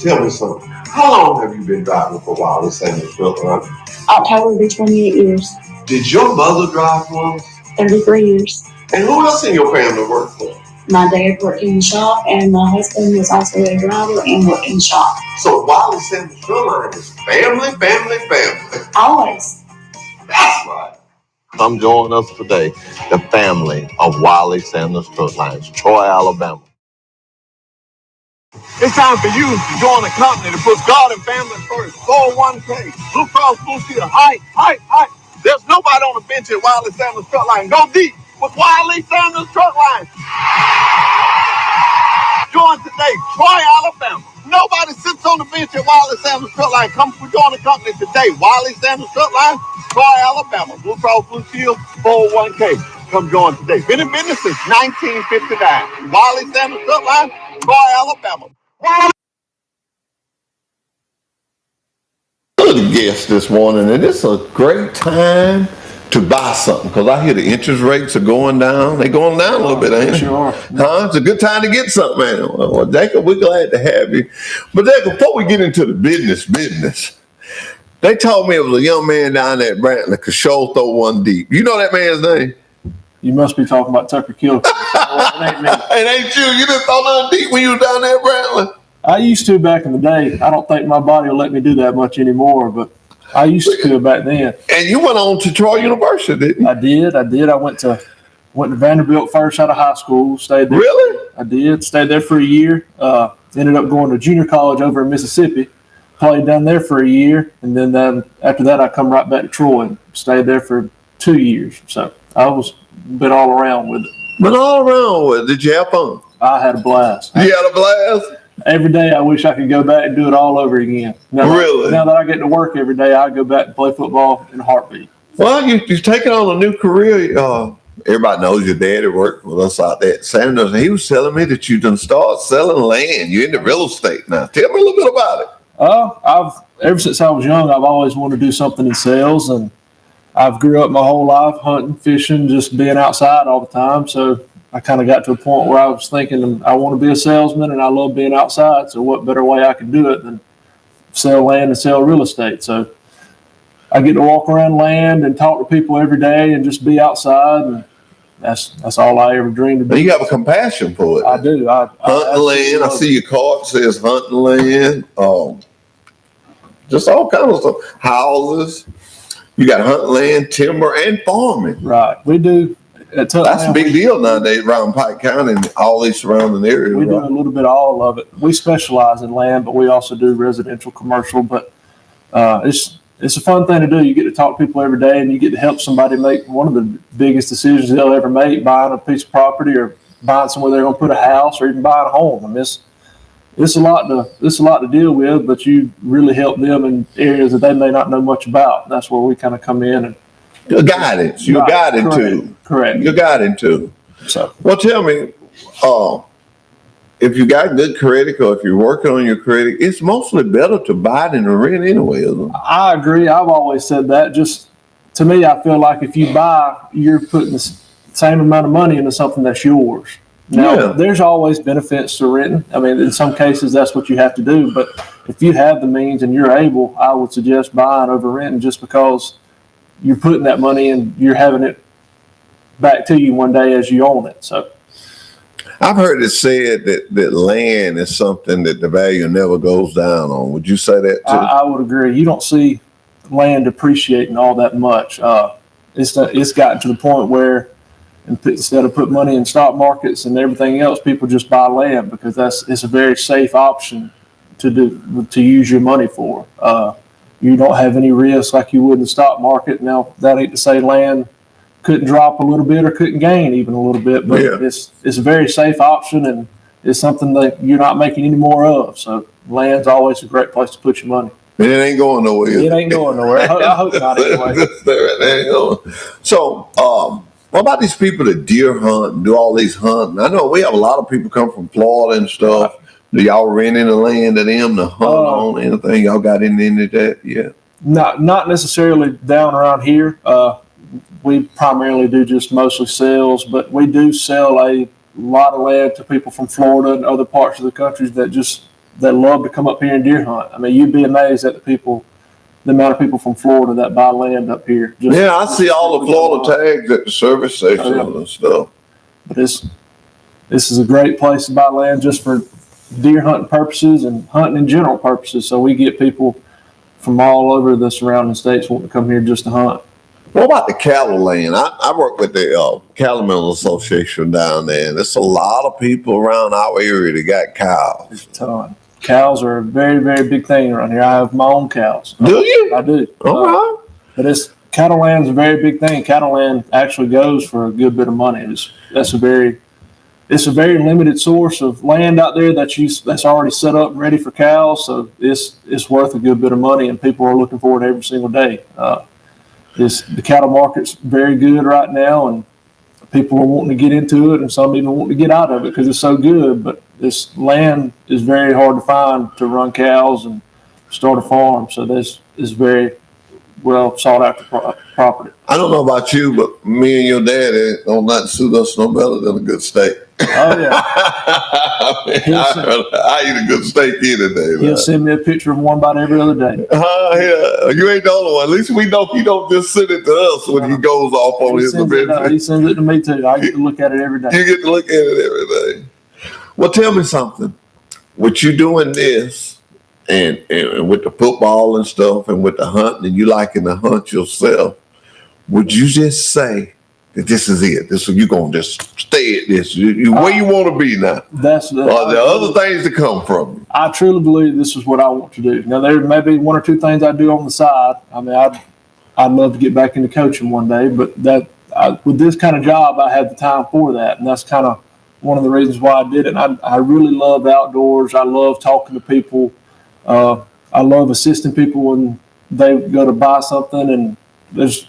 Tell me something. How long have you been driving for Wiley Sanders Truck Line? October will be 28 years. Did your mother drive once? Every 3 years. And who else in your family worked for? My dad worked in the shop, and my husband was also a driver and worked in the shop. So Wiley Sanders Truck Line is family, family, family. Always. That's right. Come join us today, the family of Wiley Sanders Truck Lines, Troy, Alabama. It's time for you to join a company that puts God and family first. 401k, Blue Cross Blue Shield. Hi. There's nobody on the bench at Wiley Sanders Truck Line. Go deep with Wiley Sanders Truck Line. Join today, Troy, Alabama. Nobody sits on the bench at Wiley Sanders Truck Line. Come join the company today. Wiley Sanders Truck Line, Troy, Alabama. Blue Cross Blue Shield, 401k. Come join today. Been in business since 1959. Wiley Sanders Truck Line, Troy, Alabama. Good guest this morning, and it's a great time to buy something because I hear the interest rates are going down. They're going down a little bit, ain't they? Sure. Huh? It's a good time to get something, man. Well, Jacob, we're glad to have you. But Jacob, before we get into the business, They told me it was a young man down there at Brantley that could sure throw one deep. You know that man's name? You must be talking about Tucker Kilgore. It ain't me. It ain't you. You didn't throw nothing deep when you was down there at Brantley? I used to back in the day. I don't think my body will let me do that much anymore, but I used to could back then. And you went on to Troy University, didn't you? I did. I went to Vanderbilt first out of high school. Stayed there. Really? I did. Stayed there for a year. Ended up going to junior college over in Mississippi. Played down there for a year, and then after that, I come right back to Troy and stayed there for 2 years. So I was been all around with it. But all around with it. Did you have fun? I had a blast. You had a blast? Every day, I wish I could go back and do it all over again. Really? Now that I get to work every day, I go back and play football in a heartbeat. Well, you've taken on a new career. Everybody knows your daddy worked with us out there at Sanders, and he was telling me that you done started selling land. You're into real estate now. Tell me a little bit about it. Ever since I was young, I've always wanted to do something in sales, and I've grew up my whole life hunting, fishing, just being outside all the time. So I kind of got to a point where I was thinking I want to be a salesman, and I love being outside. So what better way I could do it than sell land and sell real estate? So I get to walk around land and talk to people every day and just be outside, and that's all I ever dreamed of doing. You have a compassion for it. I do. Hunting land. I see your card says hunting land. Just all kinds of stuff. Houses. You got hunting land, timber, and farming. Right. We do. That's a big deal nowadays around Pike County and all these surrounding areas. We do a little bit of all of it. We specialize in land, but we also do residential, commercial. But it's a fun thing to do. You get to talk to people every day, and you get to help somebody make one of the biggest decisions they'll ever make, buying a piece of property or buying somewhere they're going to put a house or even buying a home. I mean, it's a lot to deal with, but you really help them in areas that they may not know much about. That's where we kind of come in and guidance. You're guiding too. Correct. You're guiding too. So, well, tell me, if you got good credit or if you're working on your credit, it's mostly better to buy than to rent anyway, isn't it? I agree. I've always said that. Just to me, I feel like if you buy, you're putting the same amount of money into something that's yours. Now, there's always benefits to renting. I mean, in some cases, that's what you have to do. But if you have the means and you're able, I would suggest buying over renting just because you're putting that money and you're having it back to you one day as you own it. So I've heard it said that land is something that the value never goes down on. Would you say that too? I would agree. You don't see land depreciating all that much. It's gotten to the point where instead of putting money in stock markets and everything else, people just buy land because it's a very safe option to use your money for. You don't have any risk like you would in the stock market. Now, that ain't to say land couldn't drop a little bit or couldn't gain even a little bit, but it's a very safe option, and it's something that you're not making any more of. So land's always a great place to put your money. And it ain't going nowhere. It ain't going nowhere. I hope not anyway. It ain't going. So, what about these people that deer hunt and do all these hunting? I know we have a lot of people come from Florida and stuff. Do y'all rent any land to them to hunt on anything? Y'all got into that yet? Not necessarily down around here. We primarily do just mostly sales, but we do sell a lot of land to people from Florida and other parts of the country that love to come up here and deer hunt. I mean, you'd be amazed at the amount of people from Florida that buy land up here. I see all the Florida tags at the service stations and stuff. But this is a great place to buy land just for deer hunting purposes and hunting in general purposes. So we get people from all over the surrounding states wanting to come here just to hunt. What about the cattle land? I work with the Cattlemen's Association down there, and there's a lot of people around our area that got cows. There's a ton. Cows are a very, very big thing around here. I have my own cows. Do you? I do. All right. But cattle land's a very big thing. Cattle land actually goes for a good bit of money. It's a very limited source of land out there that's already set up and ready for cows. So it's worth a good bit of money, and people are looking for it every single day. The cattle market's very good right now, and people are wanting to get into it, and some even want to get out of it because it's so good. But this land is very hard to find to run cows and start a farm. So this is very, well sought after property. I don't know about you, but me and your daddy don't not suit us no better than a good steak. Oh yeah. I eat a good steak any day. He'll send me a picture of one about every other day. Yeah. You ain't the only one. At least we know he don't just send it to us when he goes off on his adventure. He sends it to me too. I get to look at it every day. You get to look at it every day. Well, tell me something. With you doing this and with the football and stuff and with the hunting and you liking to hunt yourself, would you just say that this is it? This is, you're going to just stay at this. You where you want to be now. Are there other things to come from you? I truly believe this is what I want to do. Now, there may be one or two things I do on the side. I mean, I'd love to get back into coaching one day, but with this kind of job, I had the time for that. And that's kind of one of the reasons why I did it. I really love the outdoors. I love talking to people. I love assisting people when they go to buy something. And there's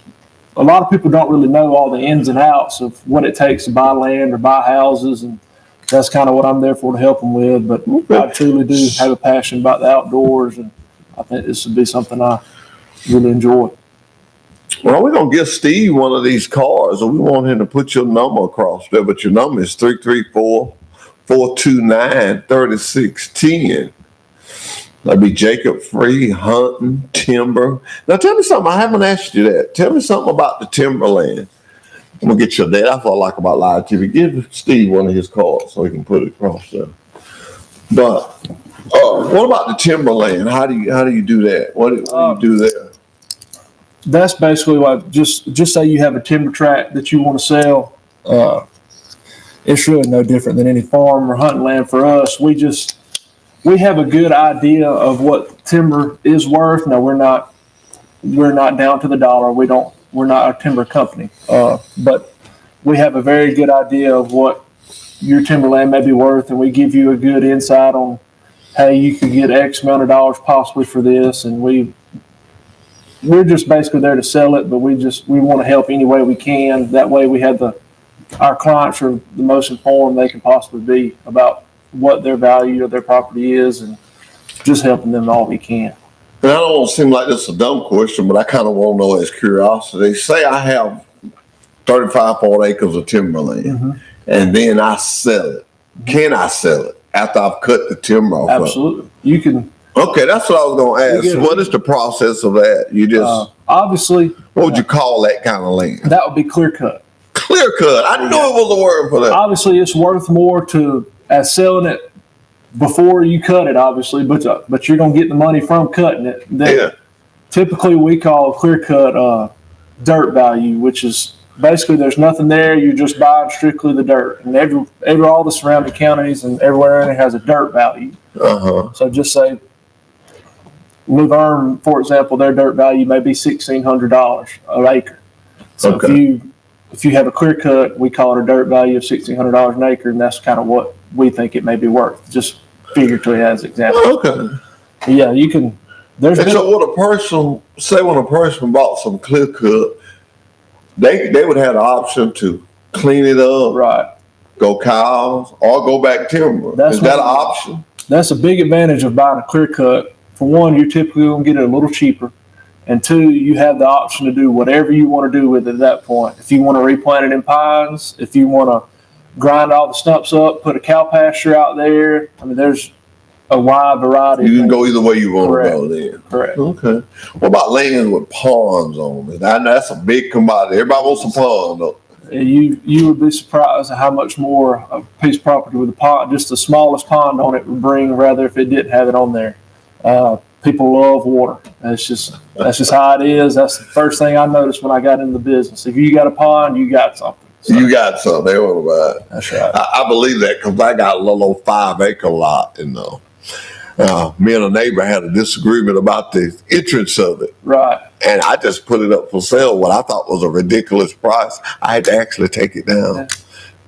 a lot of people don't really know all the ins and outs of what it takes to buy land or buy houses. And that's kind of what I'm there for, to help them with. But I truly do have a passion about the outdoors. And I think this would be something I really enjoy. Well, we're going to give Steve one of these cards, and we want him to put your number across there. But your number is 334-429-3610. That'd be Jacob Free, hunting, timber. Now, tell me something. I haven't asked you that. Tell me something about the timberland. I'm going to get your dad. That's what I like about live TV. Give Steve one of his cards so he can put it across there. But what about the timberland? How do you do that? What do you do there? That's basically like just say you have a timber tract that you want to sell. It's really no different than any farm or hunting land for us. We have a good idea of what timber is worth. Now we're not down to the dollar. We're not a timber company, but we have a very good idea of what your timberland may be worth, and we give you a good insight on, hey, you could get X amount of dollars possibly for this, and we're just basically there to sell it, but we want to help any way we can. That way we have our clients are the most informed they can possibly be about what their value of their property is, and just helping them all we can. And I don't want to seem like this is a dumb question, but I kind of want to know as curiosity. Say I have 35 acres of timberland, and then I sell it. Can I sell it after I've cut the timber off? Absolutely. You can. Okay, that's what I was going to ask. What is the process of that? You just obviously. What would you call that kind of land? That would be clear cut. Clear cut. I knew it was a word for that. Obviously, it's worth more as selling it before you cut it. Obviously, but you're going to get the money from cutting it. Typically, we call clear cut dirt value, which is basically there's nothing there. You're just buying strictly the dirt, and all the surrounding counties and everywhere in it has a dirt value. So just say Luverne, for example, their dirt value may be $1,600 an acre. So if you have a clear cut, we call it a dirt value of $1,600 an acre, and that's kind of what we think it may be worth, just figuratively as an example. Okay. Yeah, you can. So when a person bought some clear cut, they would have the option to clean it up, right? Go cows or go back timber. Is that an option? That's a big advantage of buying a clear cut. For one, you're typically going to get it a little cheaper. And two, you have the option to do whatever you want to do with it at that point. If you want to replant it in pines, if you want to grind all the stumps up, put a cow pasture out there. I mean, there's a wide variety. You can go either way you want to go then. Correct. Okay. What about land with ponds on it? I know that's a big commodity. Everybody wants a pond, though. You would be surprised at how much more a piece of property with a pond, just the smallest pond on it, would bring rather if it didn't have it on there. People love water. That's just how it is. That's the first thing I noticed when I got into the business. If you got a pond, you got something. So, you got something. They want to buy it. That's right. I believe that because I got a little old 5-acre lot, and me and a neighbor had a disagreement about the entrance of it. Right. And I just put it up for sale, what I thought was a ridiculous price. I had to actually take it down. Yeah.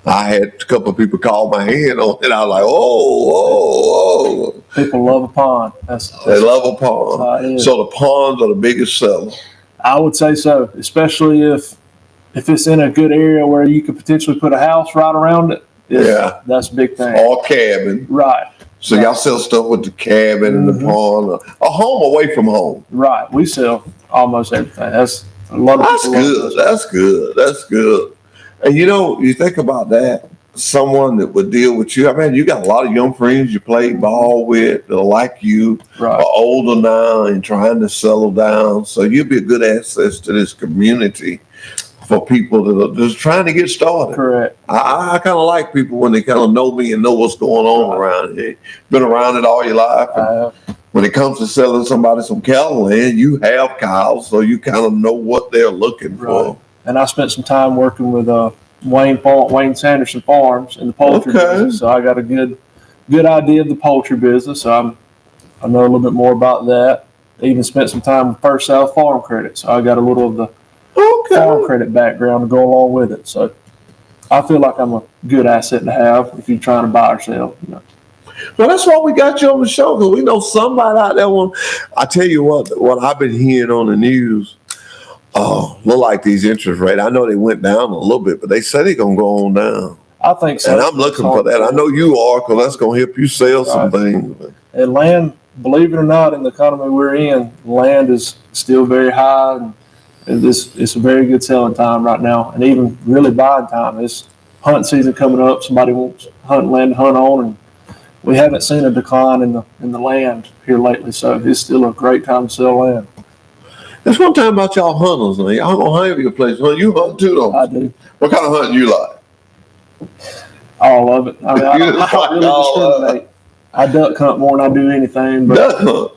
I had a couple of people call my hand on it. I was like, oh. People love a pond. They love a pond. So the ponds are the biggest seller. I would say so, especially if it's in a good area where you could potentially put a house right around it. Yeah. That's a big thing. Or cabin. Right. So y'all sell stuff with the cabin and the pond, a home away from home. Right. We sell almost everything. That's a lot of That's people love good. those. That's good. That's good. And you think about that. Someone that would deal with you. I mean, you got a lot of young friends you play ball with that are like you, Right. are older now and trying to settle down. So you'll be a good asset to this community for people that are just trying to get started. Correct. I kind of like people when they kind of know me and know what's going on around here. Been around it all your life. When it comes to selling somebody some cattle land, you have cows, so you kind of know what they're looking for. And I spent some time working with Wayne Sanderson Farms in the poultry business, so I got a good idea of the poultry business. So I know a little bit more about that. I even spent some time with First South Farm Credit, so I got a little of the farm credit background to go along with it. So I feel like I'm a good asset to have if you're trying to buy or sell. Well, that's why we got you on the show, because we know somebody out there. I tell you what I've been hearing on the news. Look like these interest rates. I know they went down a little bit, but they say they're going to go on down. I think so. And I'm looking for that. I know you are, because that's going to help you sell some things. And land, believe it or not, in the economy we're in, land is still very high. And it's a very good selling time right now. And even really buying time. It's hunt season coming up. Somebody wants hunting land to hunt on. And we haven't seen a decline in the land here lately. So it's still a great time to sell land. That's one time about y'all hunters, man. Y'all gonna have your place. Well, you hunt too, though. I do. What kind of hunting you like? All of it. I mean, I don't really discriminate. I duck hunt more than I do anything. But duck hunt?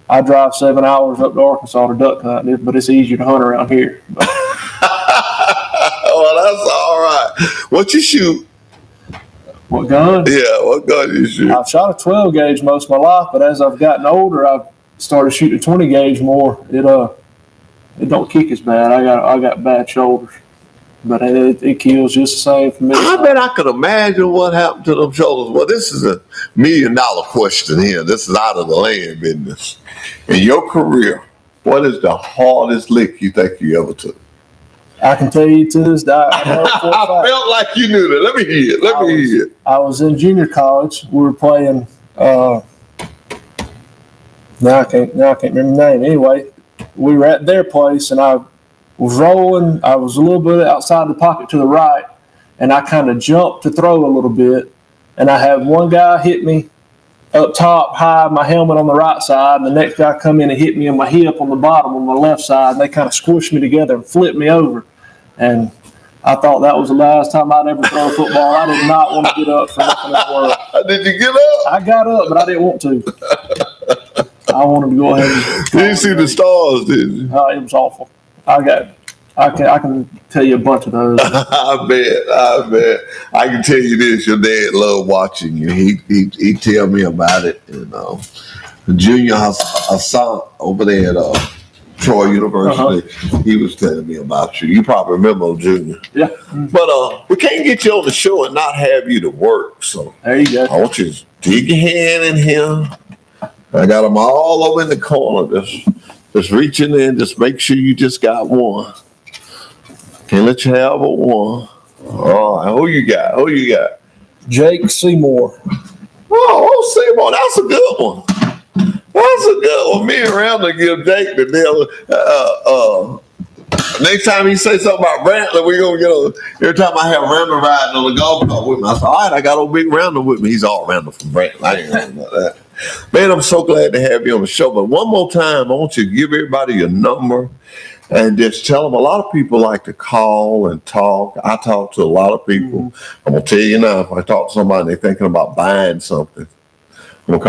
I drive 7 hours up to Arkansas to duck hunt, but it's easier to hunt around here. Well, that's all right. What you shoot? What gun? Yeah, what gun you shoot? I've shot a 12 gauge most of my life, but as I've gotten older, I've started shooting 20 gauge more. It don't kick as bad. I got bad shoulders, but it kills just the same for me. I bet I could imagine what happened to them shoulders. Well, this is $1 million question here. This is out of the land business. In your career, what is the hardest lick you think you ever took? I can tell you to this day. I felt like you knew that. Let me hear it. I was in junior college. We were playing. Now I can't remember the name. Anyway, we were at their place, and I was rolling. I was a little bit outside the pocket to the right, and I kind of jumped to throw a little bit, and I had one guy hit me up top high, my helmet on the right side, and the next guy come in and hit me in my hip on the bottom on my left side, and they kind of squished me together and flipped me over. And I thought that was the last time I'd ever throw a football. I did not want to get up for nothing in the world. Did you get up? I got up, but I didn't want to. I wanted to go ahead and. You didn't see the stars, did you? It was awful. I can tell you a bunch of those. I bet. I can tell you this: your dad loved watching you. He tell me about it. Junior Hassan over there at Troy University, he was telling me about you. You probably remember Junior. Yeah. But we can't get you on the show and not have you to work. So there you go. I want you to dig your hand in here. I got them all over in the corner. Just reach in there and just make sure you just got one. Can't let you have but one. All right, who you got? Jake Seymour. Oh, Seymour, that's a good one. Me and Randall give Jake the deal. Next time he say something about Brantley, we're going to get every time I have Randall riding on the golf cart with me, I say, all right, I got old big Randall with me. He's all Randall from Brantley. I ain't worried about that. Man, I'm so glad to have you on the show. But one more time, I want you to give everybody your number and just tell them. A lot of people like to call and talk. I talk to a lot of people. I'm going to tell you now, if I talk to somebody and they're thinking about buying something, my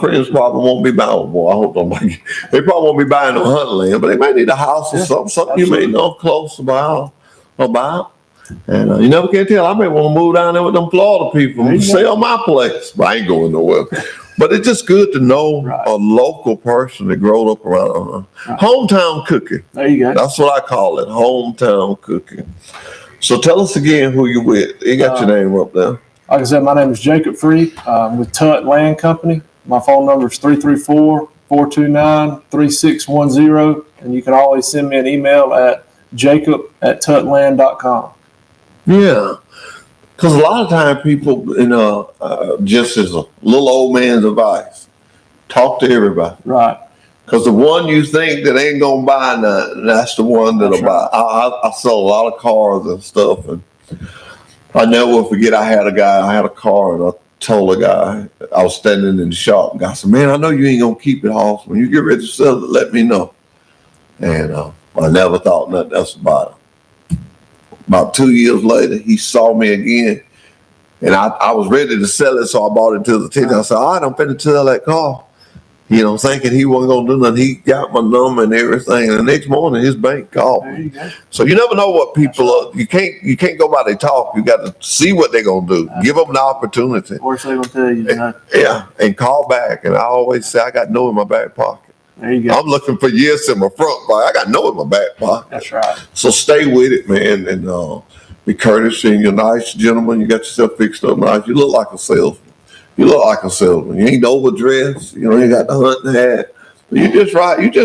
friends probably won't be buying. Well, I hope they probably won't be buying no hunting land, but they may need a house or something you may know close about. And you never can tell. I may want to move down there with them Florida people and sell my place. But I ain't going nowhere. But it's just good to know a local person that grew up around hometown cooking. There you go. That's what I call it, hometown cooking. So tell us again who you with. You got your name up there. Like I said, my name is Jacob Free. I'm with Tut Land Company. My phone number is 334-429-3610. And you can always send me an email at jacob@tutland.com. Yeah. Because a lot of times people, just as a little old man's advice, talk to everybody. Right. Because the one you think that ain't gonna buy nothing, that's the one that'll buy. I sell a lot of cars and stuff, and I never forget. I had a car, and I told a guy, I was standing in the shop, and I said, "Man, I know you ain't gonna keep it, Hoss. When you get ready to sell it, let me know." And I never thought nothing else about it. About 2 years later, he saw me again, and I was ready to sell it, so I bought it to the ticket. I said, "All right, I'm finna sell that car." You know, thinking he wasn't gonna do nothing. He got my number and everything. And the next morning, his bank called me. So you never know what people are. You can't go by their talk. You got to see what they're gonna do. Give them the opportunity. Worst they gonna tell you. Yeah, and call back. And I always say, I got no in my back pocket. There you go. I'm looking for yes in my front pocket. I got no in my back pocket. That's right. So stay with it, man, and be courteous. And you're a nice gentleman. You got yourself fixed up nice. You look like a salesman. You look like a salesman. You ain't overdressed. You know, you got the hunting hat. You just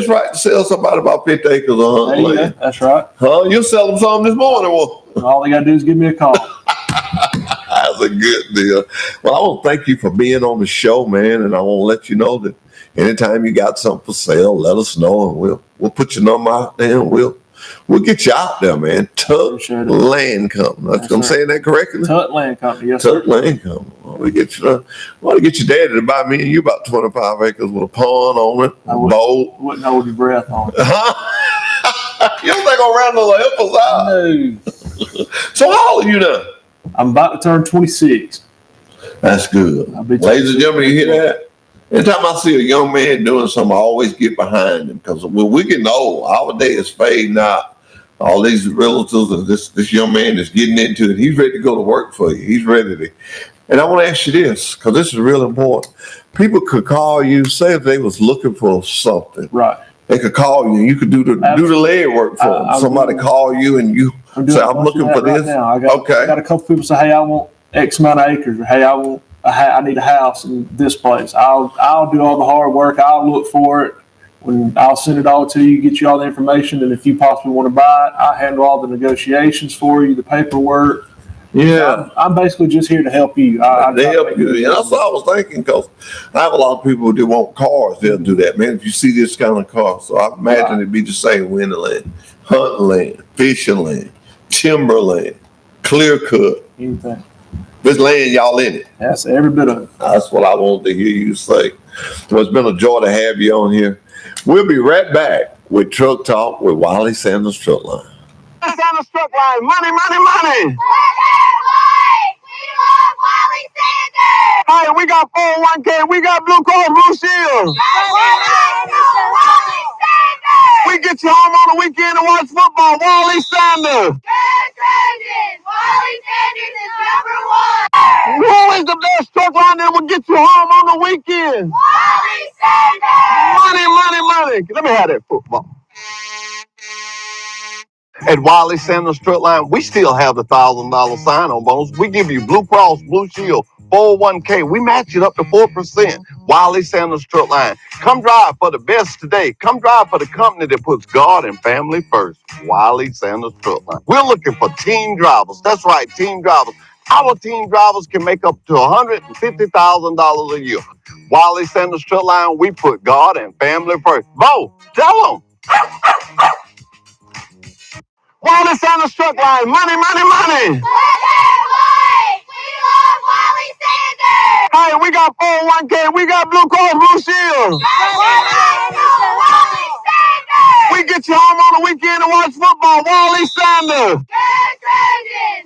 right to sell somebody about 50 acres of hunting land. That's right. You'll sell them something this morning. Well, all they got to do is give me a call. That's a good deal. Well, I want to thank you for being on the show, man, and I want to let you know that anytime you got something for sale, let us know, and we'll put your number out there, and we'll get you out there, man. Tut Land Company. I'm saying that correctly? Tut Land Company, yes, Tut sir. Land Company. We want to get your daddy to buy me and you about 25 acres with a pond on it, a boat. Wouldn't hold your breath on it. You don't think I'll round the help us out? No. So how old are you now? I'm about to turn 26. That's good. Ladies and gentlemen, you hear that? Anytime I see a young man doing something, I always get behind him because when we're getting old, our day is fading out. All these relatives and this young man is getting into it. He's ready to go to work for you. He's ready to. And I want to ask you this, because this is real important. People could call you, say if they was looking for something. Right. They could call you and you could do the leg work for them. Somebody call you and you say, I'm looking for this. Now. I got a couple people say, hey, I want X amount of acres, or hey, I need a house in this place. I'll do all the hard work. I'll look for it. When I'll send it all to you, get you all the information, and if you possibly want to buy it, I'll handle all the negotiations for you, the paperwork. Yeah, I'm basically just here to help you. To help you. And that's what I was thinking, because I have a lot of people that want cars. They'll do that, man. If you see this kind of car, so I imagine it'd be the same: winter land, hunting land, fishing land, timber land, clear cut. Anything. This land, y'all in it. That's every bit of it. That's what I wanted to hear you say. So it's been a joy to have you on here. We'll be right back with Truck Talk with Wiley Sanders Truck Line. Sanders Truck Line, money, money, money. Hey, we got 401k, we got Blue Cross Blue Shield. We get you home on the weekend to watch football. Wiley Sanders. Wiley Sanders is #1. Who is the best truck line that will get you home on the weekend? Wiley Sanders. Money, money, money. Let me have that football. At Wiley Sanders Truck Line, we still have the $1,000 sign-on bonus. We give you Blue Cross Blue Shield 401k. We match it up to 4%. Wiley Sanders Truck Line. Come drive for the best today. Come drive for the company that puts God and family first. Wiley Sanders Truck Line. We're looking for team drivers. That's right, team drivers. Our team drivers can make up to $150,000 a year. Wiley Sanders Truck Line, we put God and family first. Bo, tell them. Wiley Sanders Truck Line, money, money, money. Hey, we got 401k, we got Blue Cross Blue Shield. We get you home on the weekend to watch football. Wiley Sanders.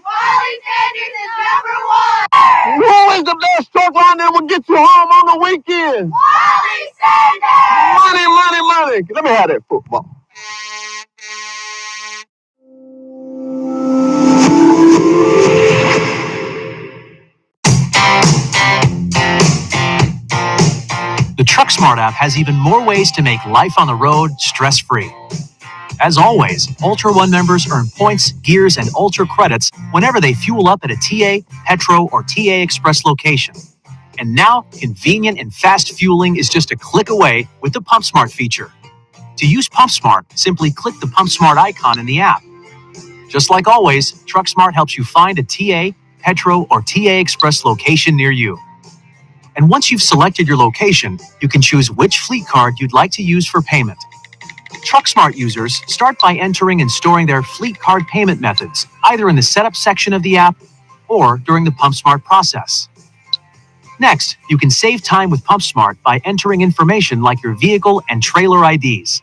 Wiley Sanders is #1. Who is the best truck line that will get you home on the weekend? Wiley Sanders. Money, money, money. Let me have that football. The TruckSmart app has even more ways to make life on the road stress-free. As always, Ultra One members earn points, gears, and Ultra credits whenever they fuel up at a TA, Petro, or TA Express location. And now, convenient and fast fueling is just a click away with the PumpSmart feature. To use PumpSmart, simply click the PumpSmart icon in the app. Just like always, TruckSmart helps you find a TA, Petro, or TA Express location near you. And once you've selected your location, you can choose which fleet card you'd like to use for payment. TruckSmart users start by entering and storing their fleet card payment methods, either in the setup section of the app or during the PumpSmart process. Next, you can save time with PumpSmart by entering information like your vehicle and trailer IDs.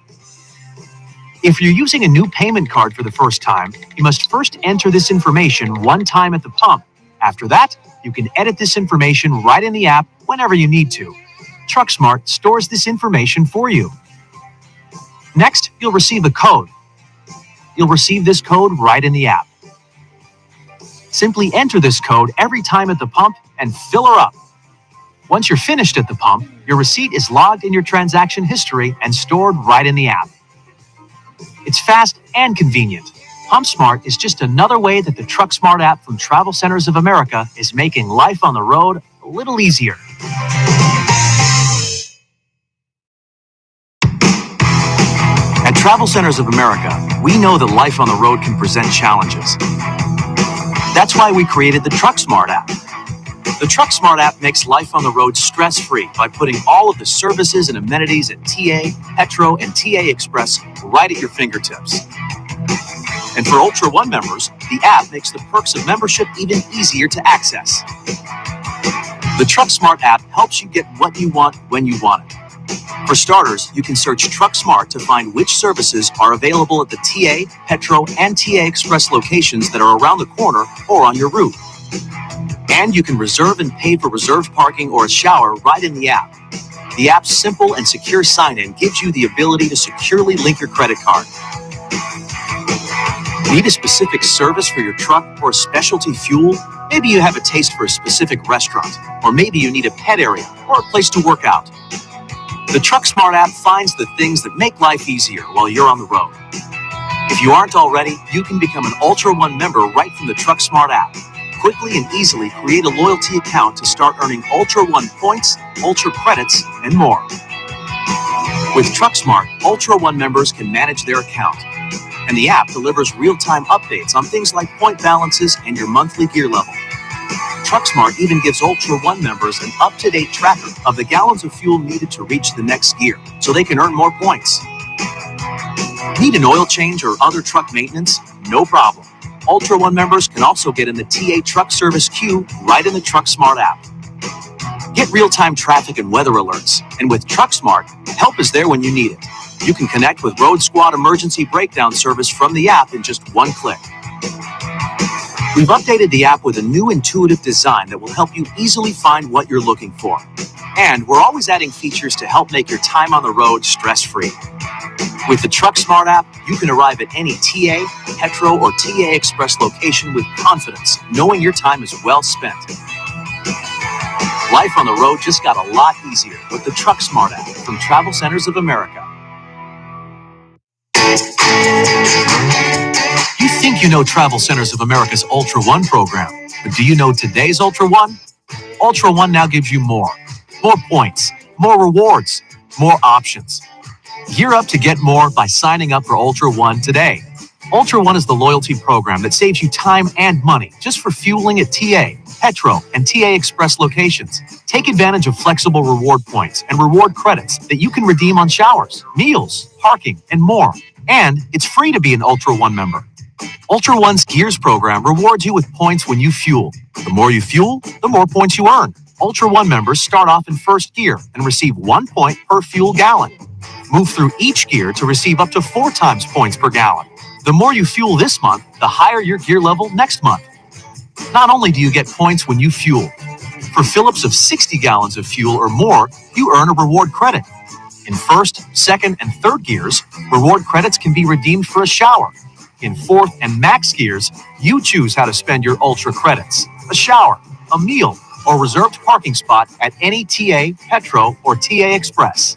If you're using a new payment card for the first time, you must first enter this information one time at the pump. After that, you can edit this information right in the app whenever you need to. TruckSmart stores this information for you. Next, you'll receive a code. You'll receive this code right in the app. Simply enter this code every time at the pump and fill her up. Once you're finished at the pump, your receipt is logged in your transaction history and stored right in the app. It's fast and convenient. PumpSmart is just another way that the TruckSmart app from Travel Centers of America is making life on the road a little easier. At Travel Centers of America, we know that life on the road can present challenges. That's why we created the TruckSmart app. The TruckSmart app makes life on the road stress-free by putting all of the services and amenities at TA, Petro, and TA Express right at your fingertips. And for Ultra One members, the app makes the perks of membership even easier to access. The TruckSmart app helps you get what you want when you want it. For starters, you can search TruckSmart to find which services are available at the TA, Petro, and TA Express locations that are around the corner or on your route. And you can reserve and pay for reserved parking or a shower right in the app. The app's simple and secure sign-in gives you the ability to securely link your credit card. Need a specific service for your truck or specialty fuel? Maybe you have a taste for a specific restaurant, or maybe you need a pet area or a place to work out. The TruckSmart app finds the things that make life easier while you're on the road. If you aren't already, you can become an Ultra One member right from the TruckSmart app. Quickly and easily create a loyalty account to start earning Ultra One points, Ultra credits, and more. With TruckSmart, Ultra One members can manage their account, and the app delivers real-time updates on things like point balances and your monthly gear level. TruckSmart even gives Ultra One members an up-to-date tracker of the gallons of fuel needed to reach the next gear, so they can earn more points. Need an oil change or other truck maintenance? No problem. Ultra One members can also get in the TA truck service queue right in the TruckSmart app. Get real-time traffic and weather alerts, and with TruckSmart, help is there when you need it. You can connect with Road Squad emergency breakdown service from the app in just one click. We've updated the app with a new intuitive design that will help you easily find what you're looking for. And we're always adding features to help make your time on the road stress-free. With the TruckSmart app, you can arrive at any TA, Petro, or TA Express location with confidence, knowing your time is well spent. Life on the road just got a lot easier with the TruckSmart app from Travel Centers of America. You think you know Travel Centers of America's Ultra One program, but do you know today's Ultra One? Ultra One now gives you more points, more rewards, more options. Gear up to get more by signing up for Ultra One today. Ultra One is the loyalty program that saves you time and money just for fueling at TA, Petro, and TA Express locations. Take advantage of flexible reward points and reward credits that you can redeem on showers, meals, parking, and more. And it's free to be an Ultra One member. Ultra One's Gears program rewards you with points when you fuel. The more you fuel, the more points you earn. Ultra One members start off in first gear and receive 1 point per fuel gallon. Move through each gear to receive up to 4 times points per gallon. The more you fuel this month, the higher your gear level next month. Not only do you get points when you fuel, for fill-ups of 60 gallons of fuel or more, you earn a reward credit. In first, second, and third gears, reward credits can be redeemed for a shower. In fourth and max gears, you choose how to spend your Ultra credits: a shower, a meal, or reserved parking spot at any TA, Petro, or TA Express.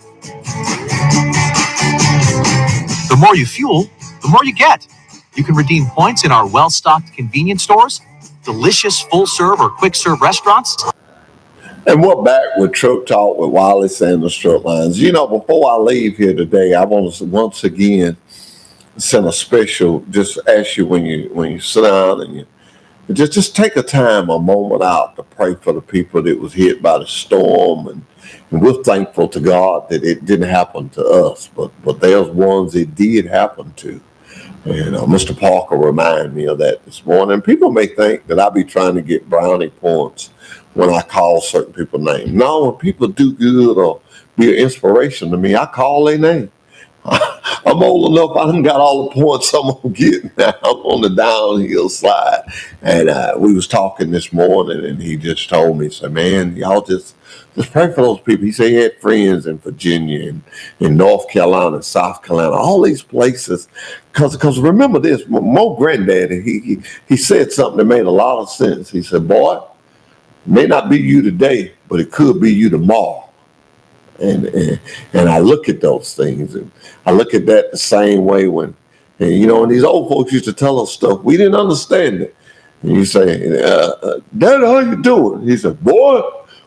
The more you fuel, the more you get. You can redeem points in our well-stocked convenience stores, delicious full-serve or quick-serve restaurants. And we're back with Truck Talk with Wiley Sanders Truck Lines. You know, before I leave here today, I want to once again send a special, just ask you when you sit down and you Just take a moment out to pray for the people that was hit by the storm, and we're thankful to God that it didn't happen to us, but there's ones it did happen to. And Mr. Parker reminded me of that this morning. People may think that I be trying to get brownie points when I call certain people's names. No, when people do good or be an inspiration to me, I call their name. I'm old enough, I done got all the points I'm going to get now. I'm on the downhill slide. And we was talking this morning, and he just told me, he said, man, y'all just pray for those people. He said he had friends in Virginia and in North Carolina and South Carolina, all these places. Because remember this, Mo Granddaddy, he said something that made a lot of sense. He said, boy, it may not be you today, but it could be you tomorrow. And I look at those things, and I look at that the same way when, and these old folks used to tell us stuff. We didn't understand it. And you say, Dad, how you doing? He said, boy,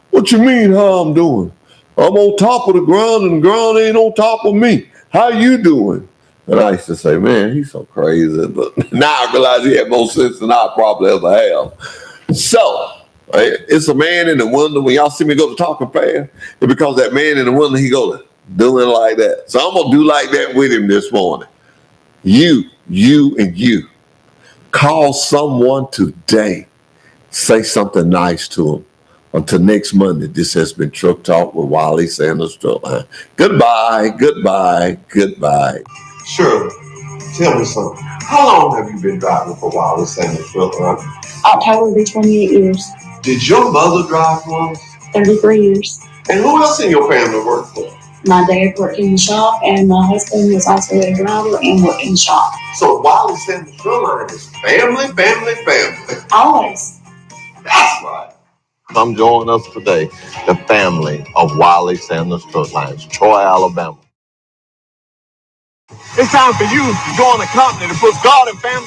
what you mean how I'm doing? I'm on top of the ground and the ground ain't on top of me. How you doing? And I used to say, man, he's so crazy. But now I realize he had more sense than I probably ever have. So, it's a man in the window. When y'all see me go to talking fast, it's because that man in the window, he goes doing like that. So I'm going to do like that with him this morning. You, and you. Call someone today. Say something nice to them. Until next Monday, this has been Truck Talk with Wiley Sanders Truck Line. Goodbye, goodbye, goodbye. Shirley, tell me something. How long have you been driving for Wiley Sanders Truck Line? October will be 28 years. Did your mother drive once? 33 years. And who else in your family worked for? My dad worked in the shop, and my husband was also a driver and worked in the shop. So Wiley Sanders Truck Line is family, family, family. Always. That's right. Come join us today, the family of Wiley Sanders Truck Lines, Troy, Alabama. It's time for you to join a company that puts God and family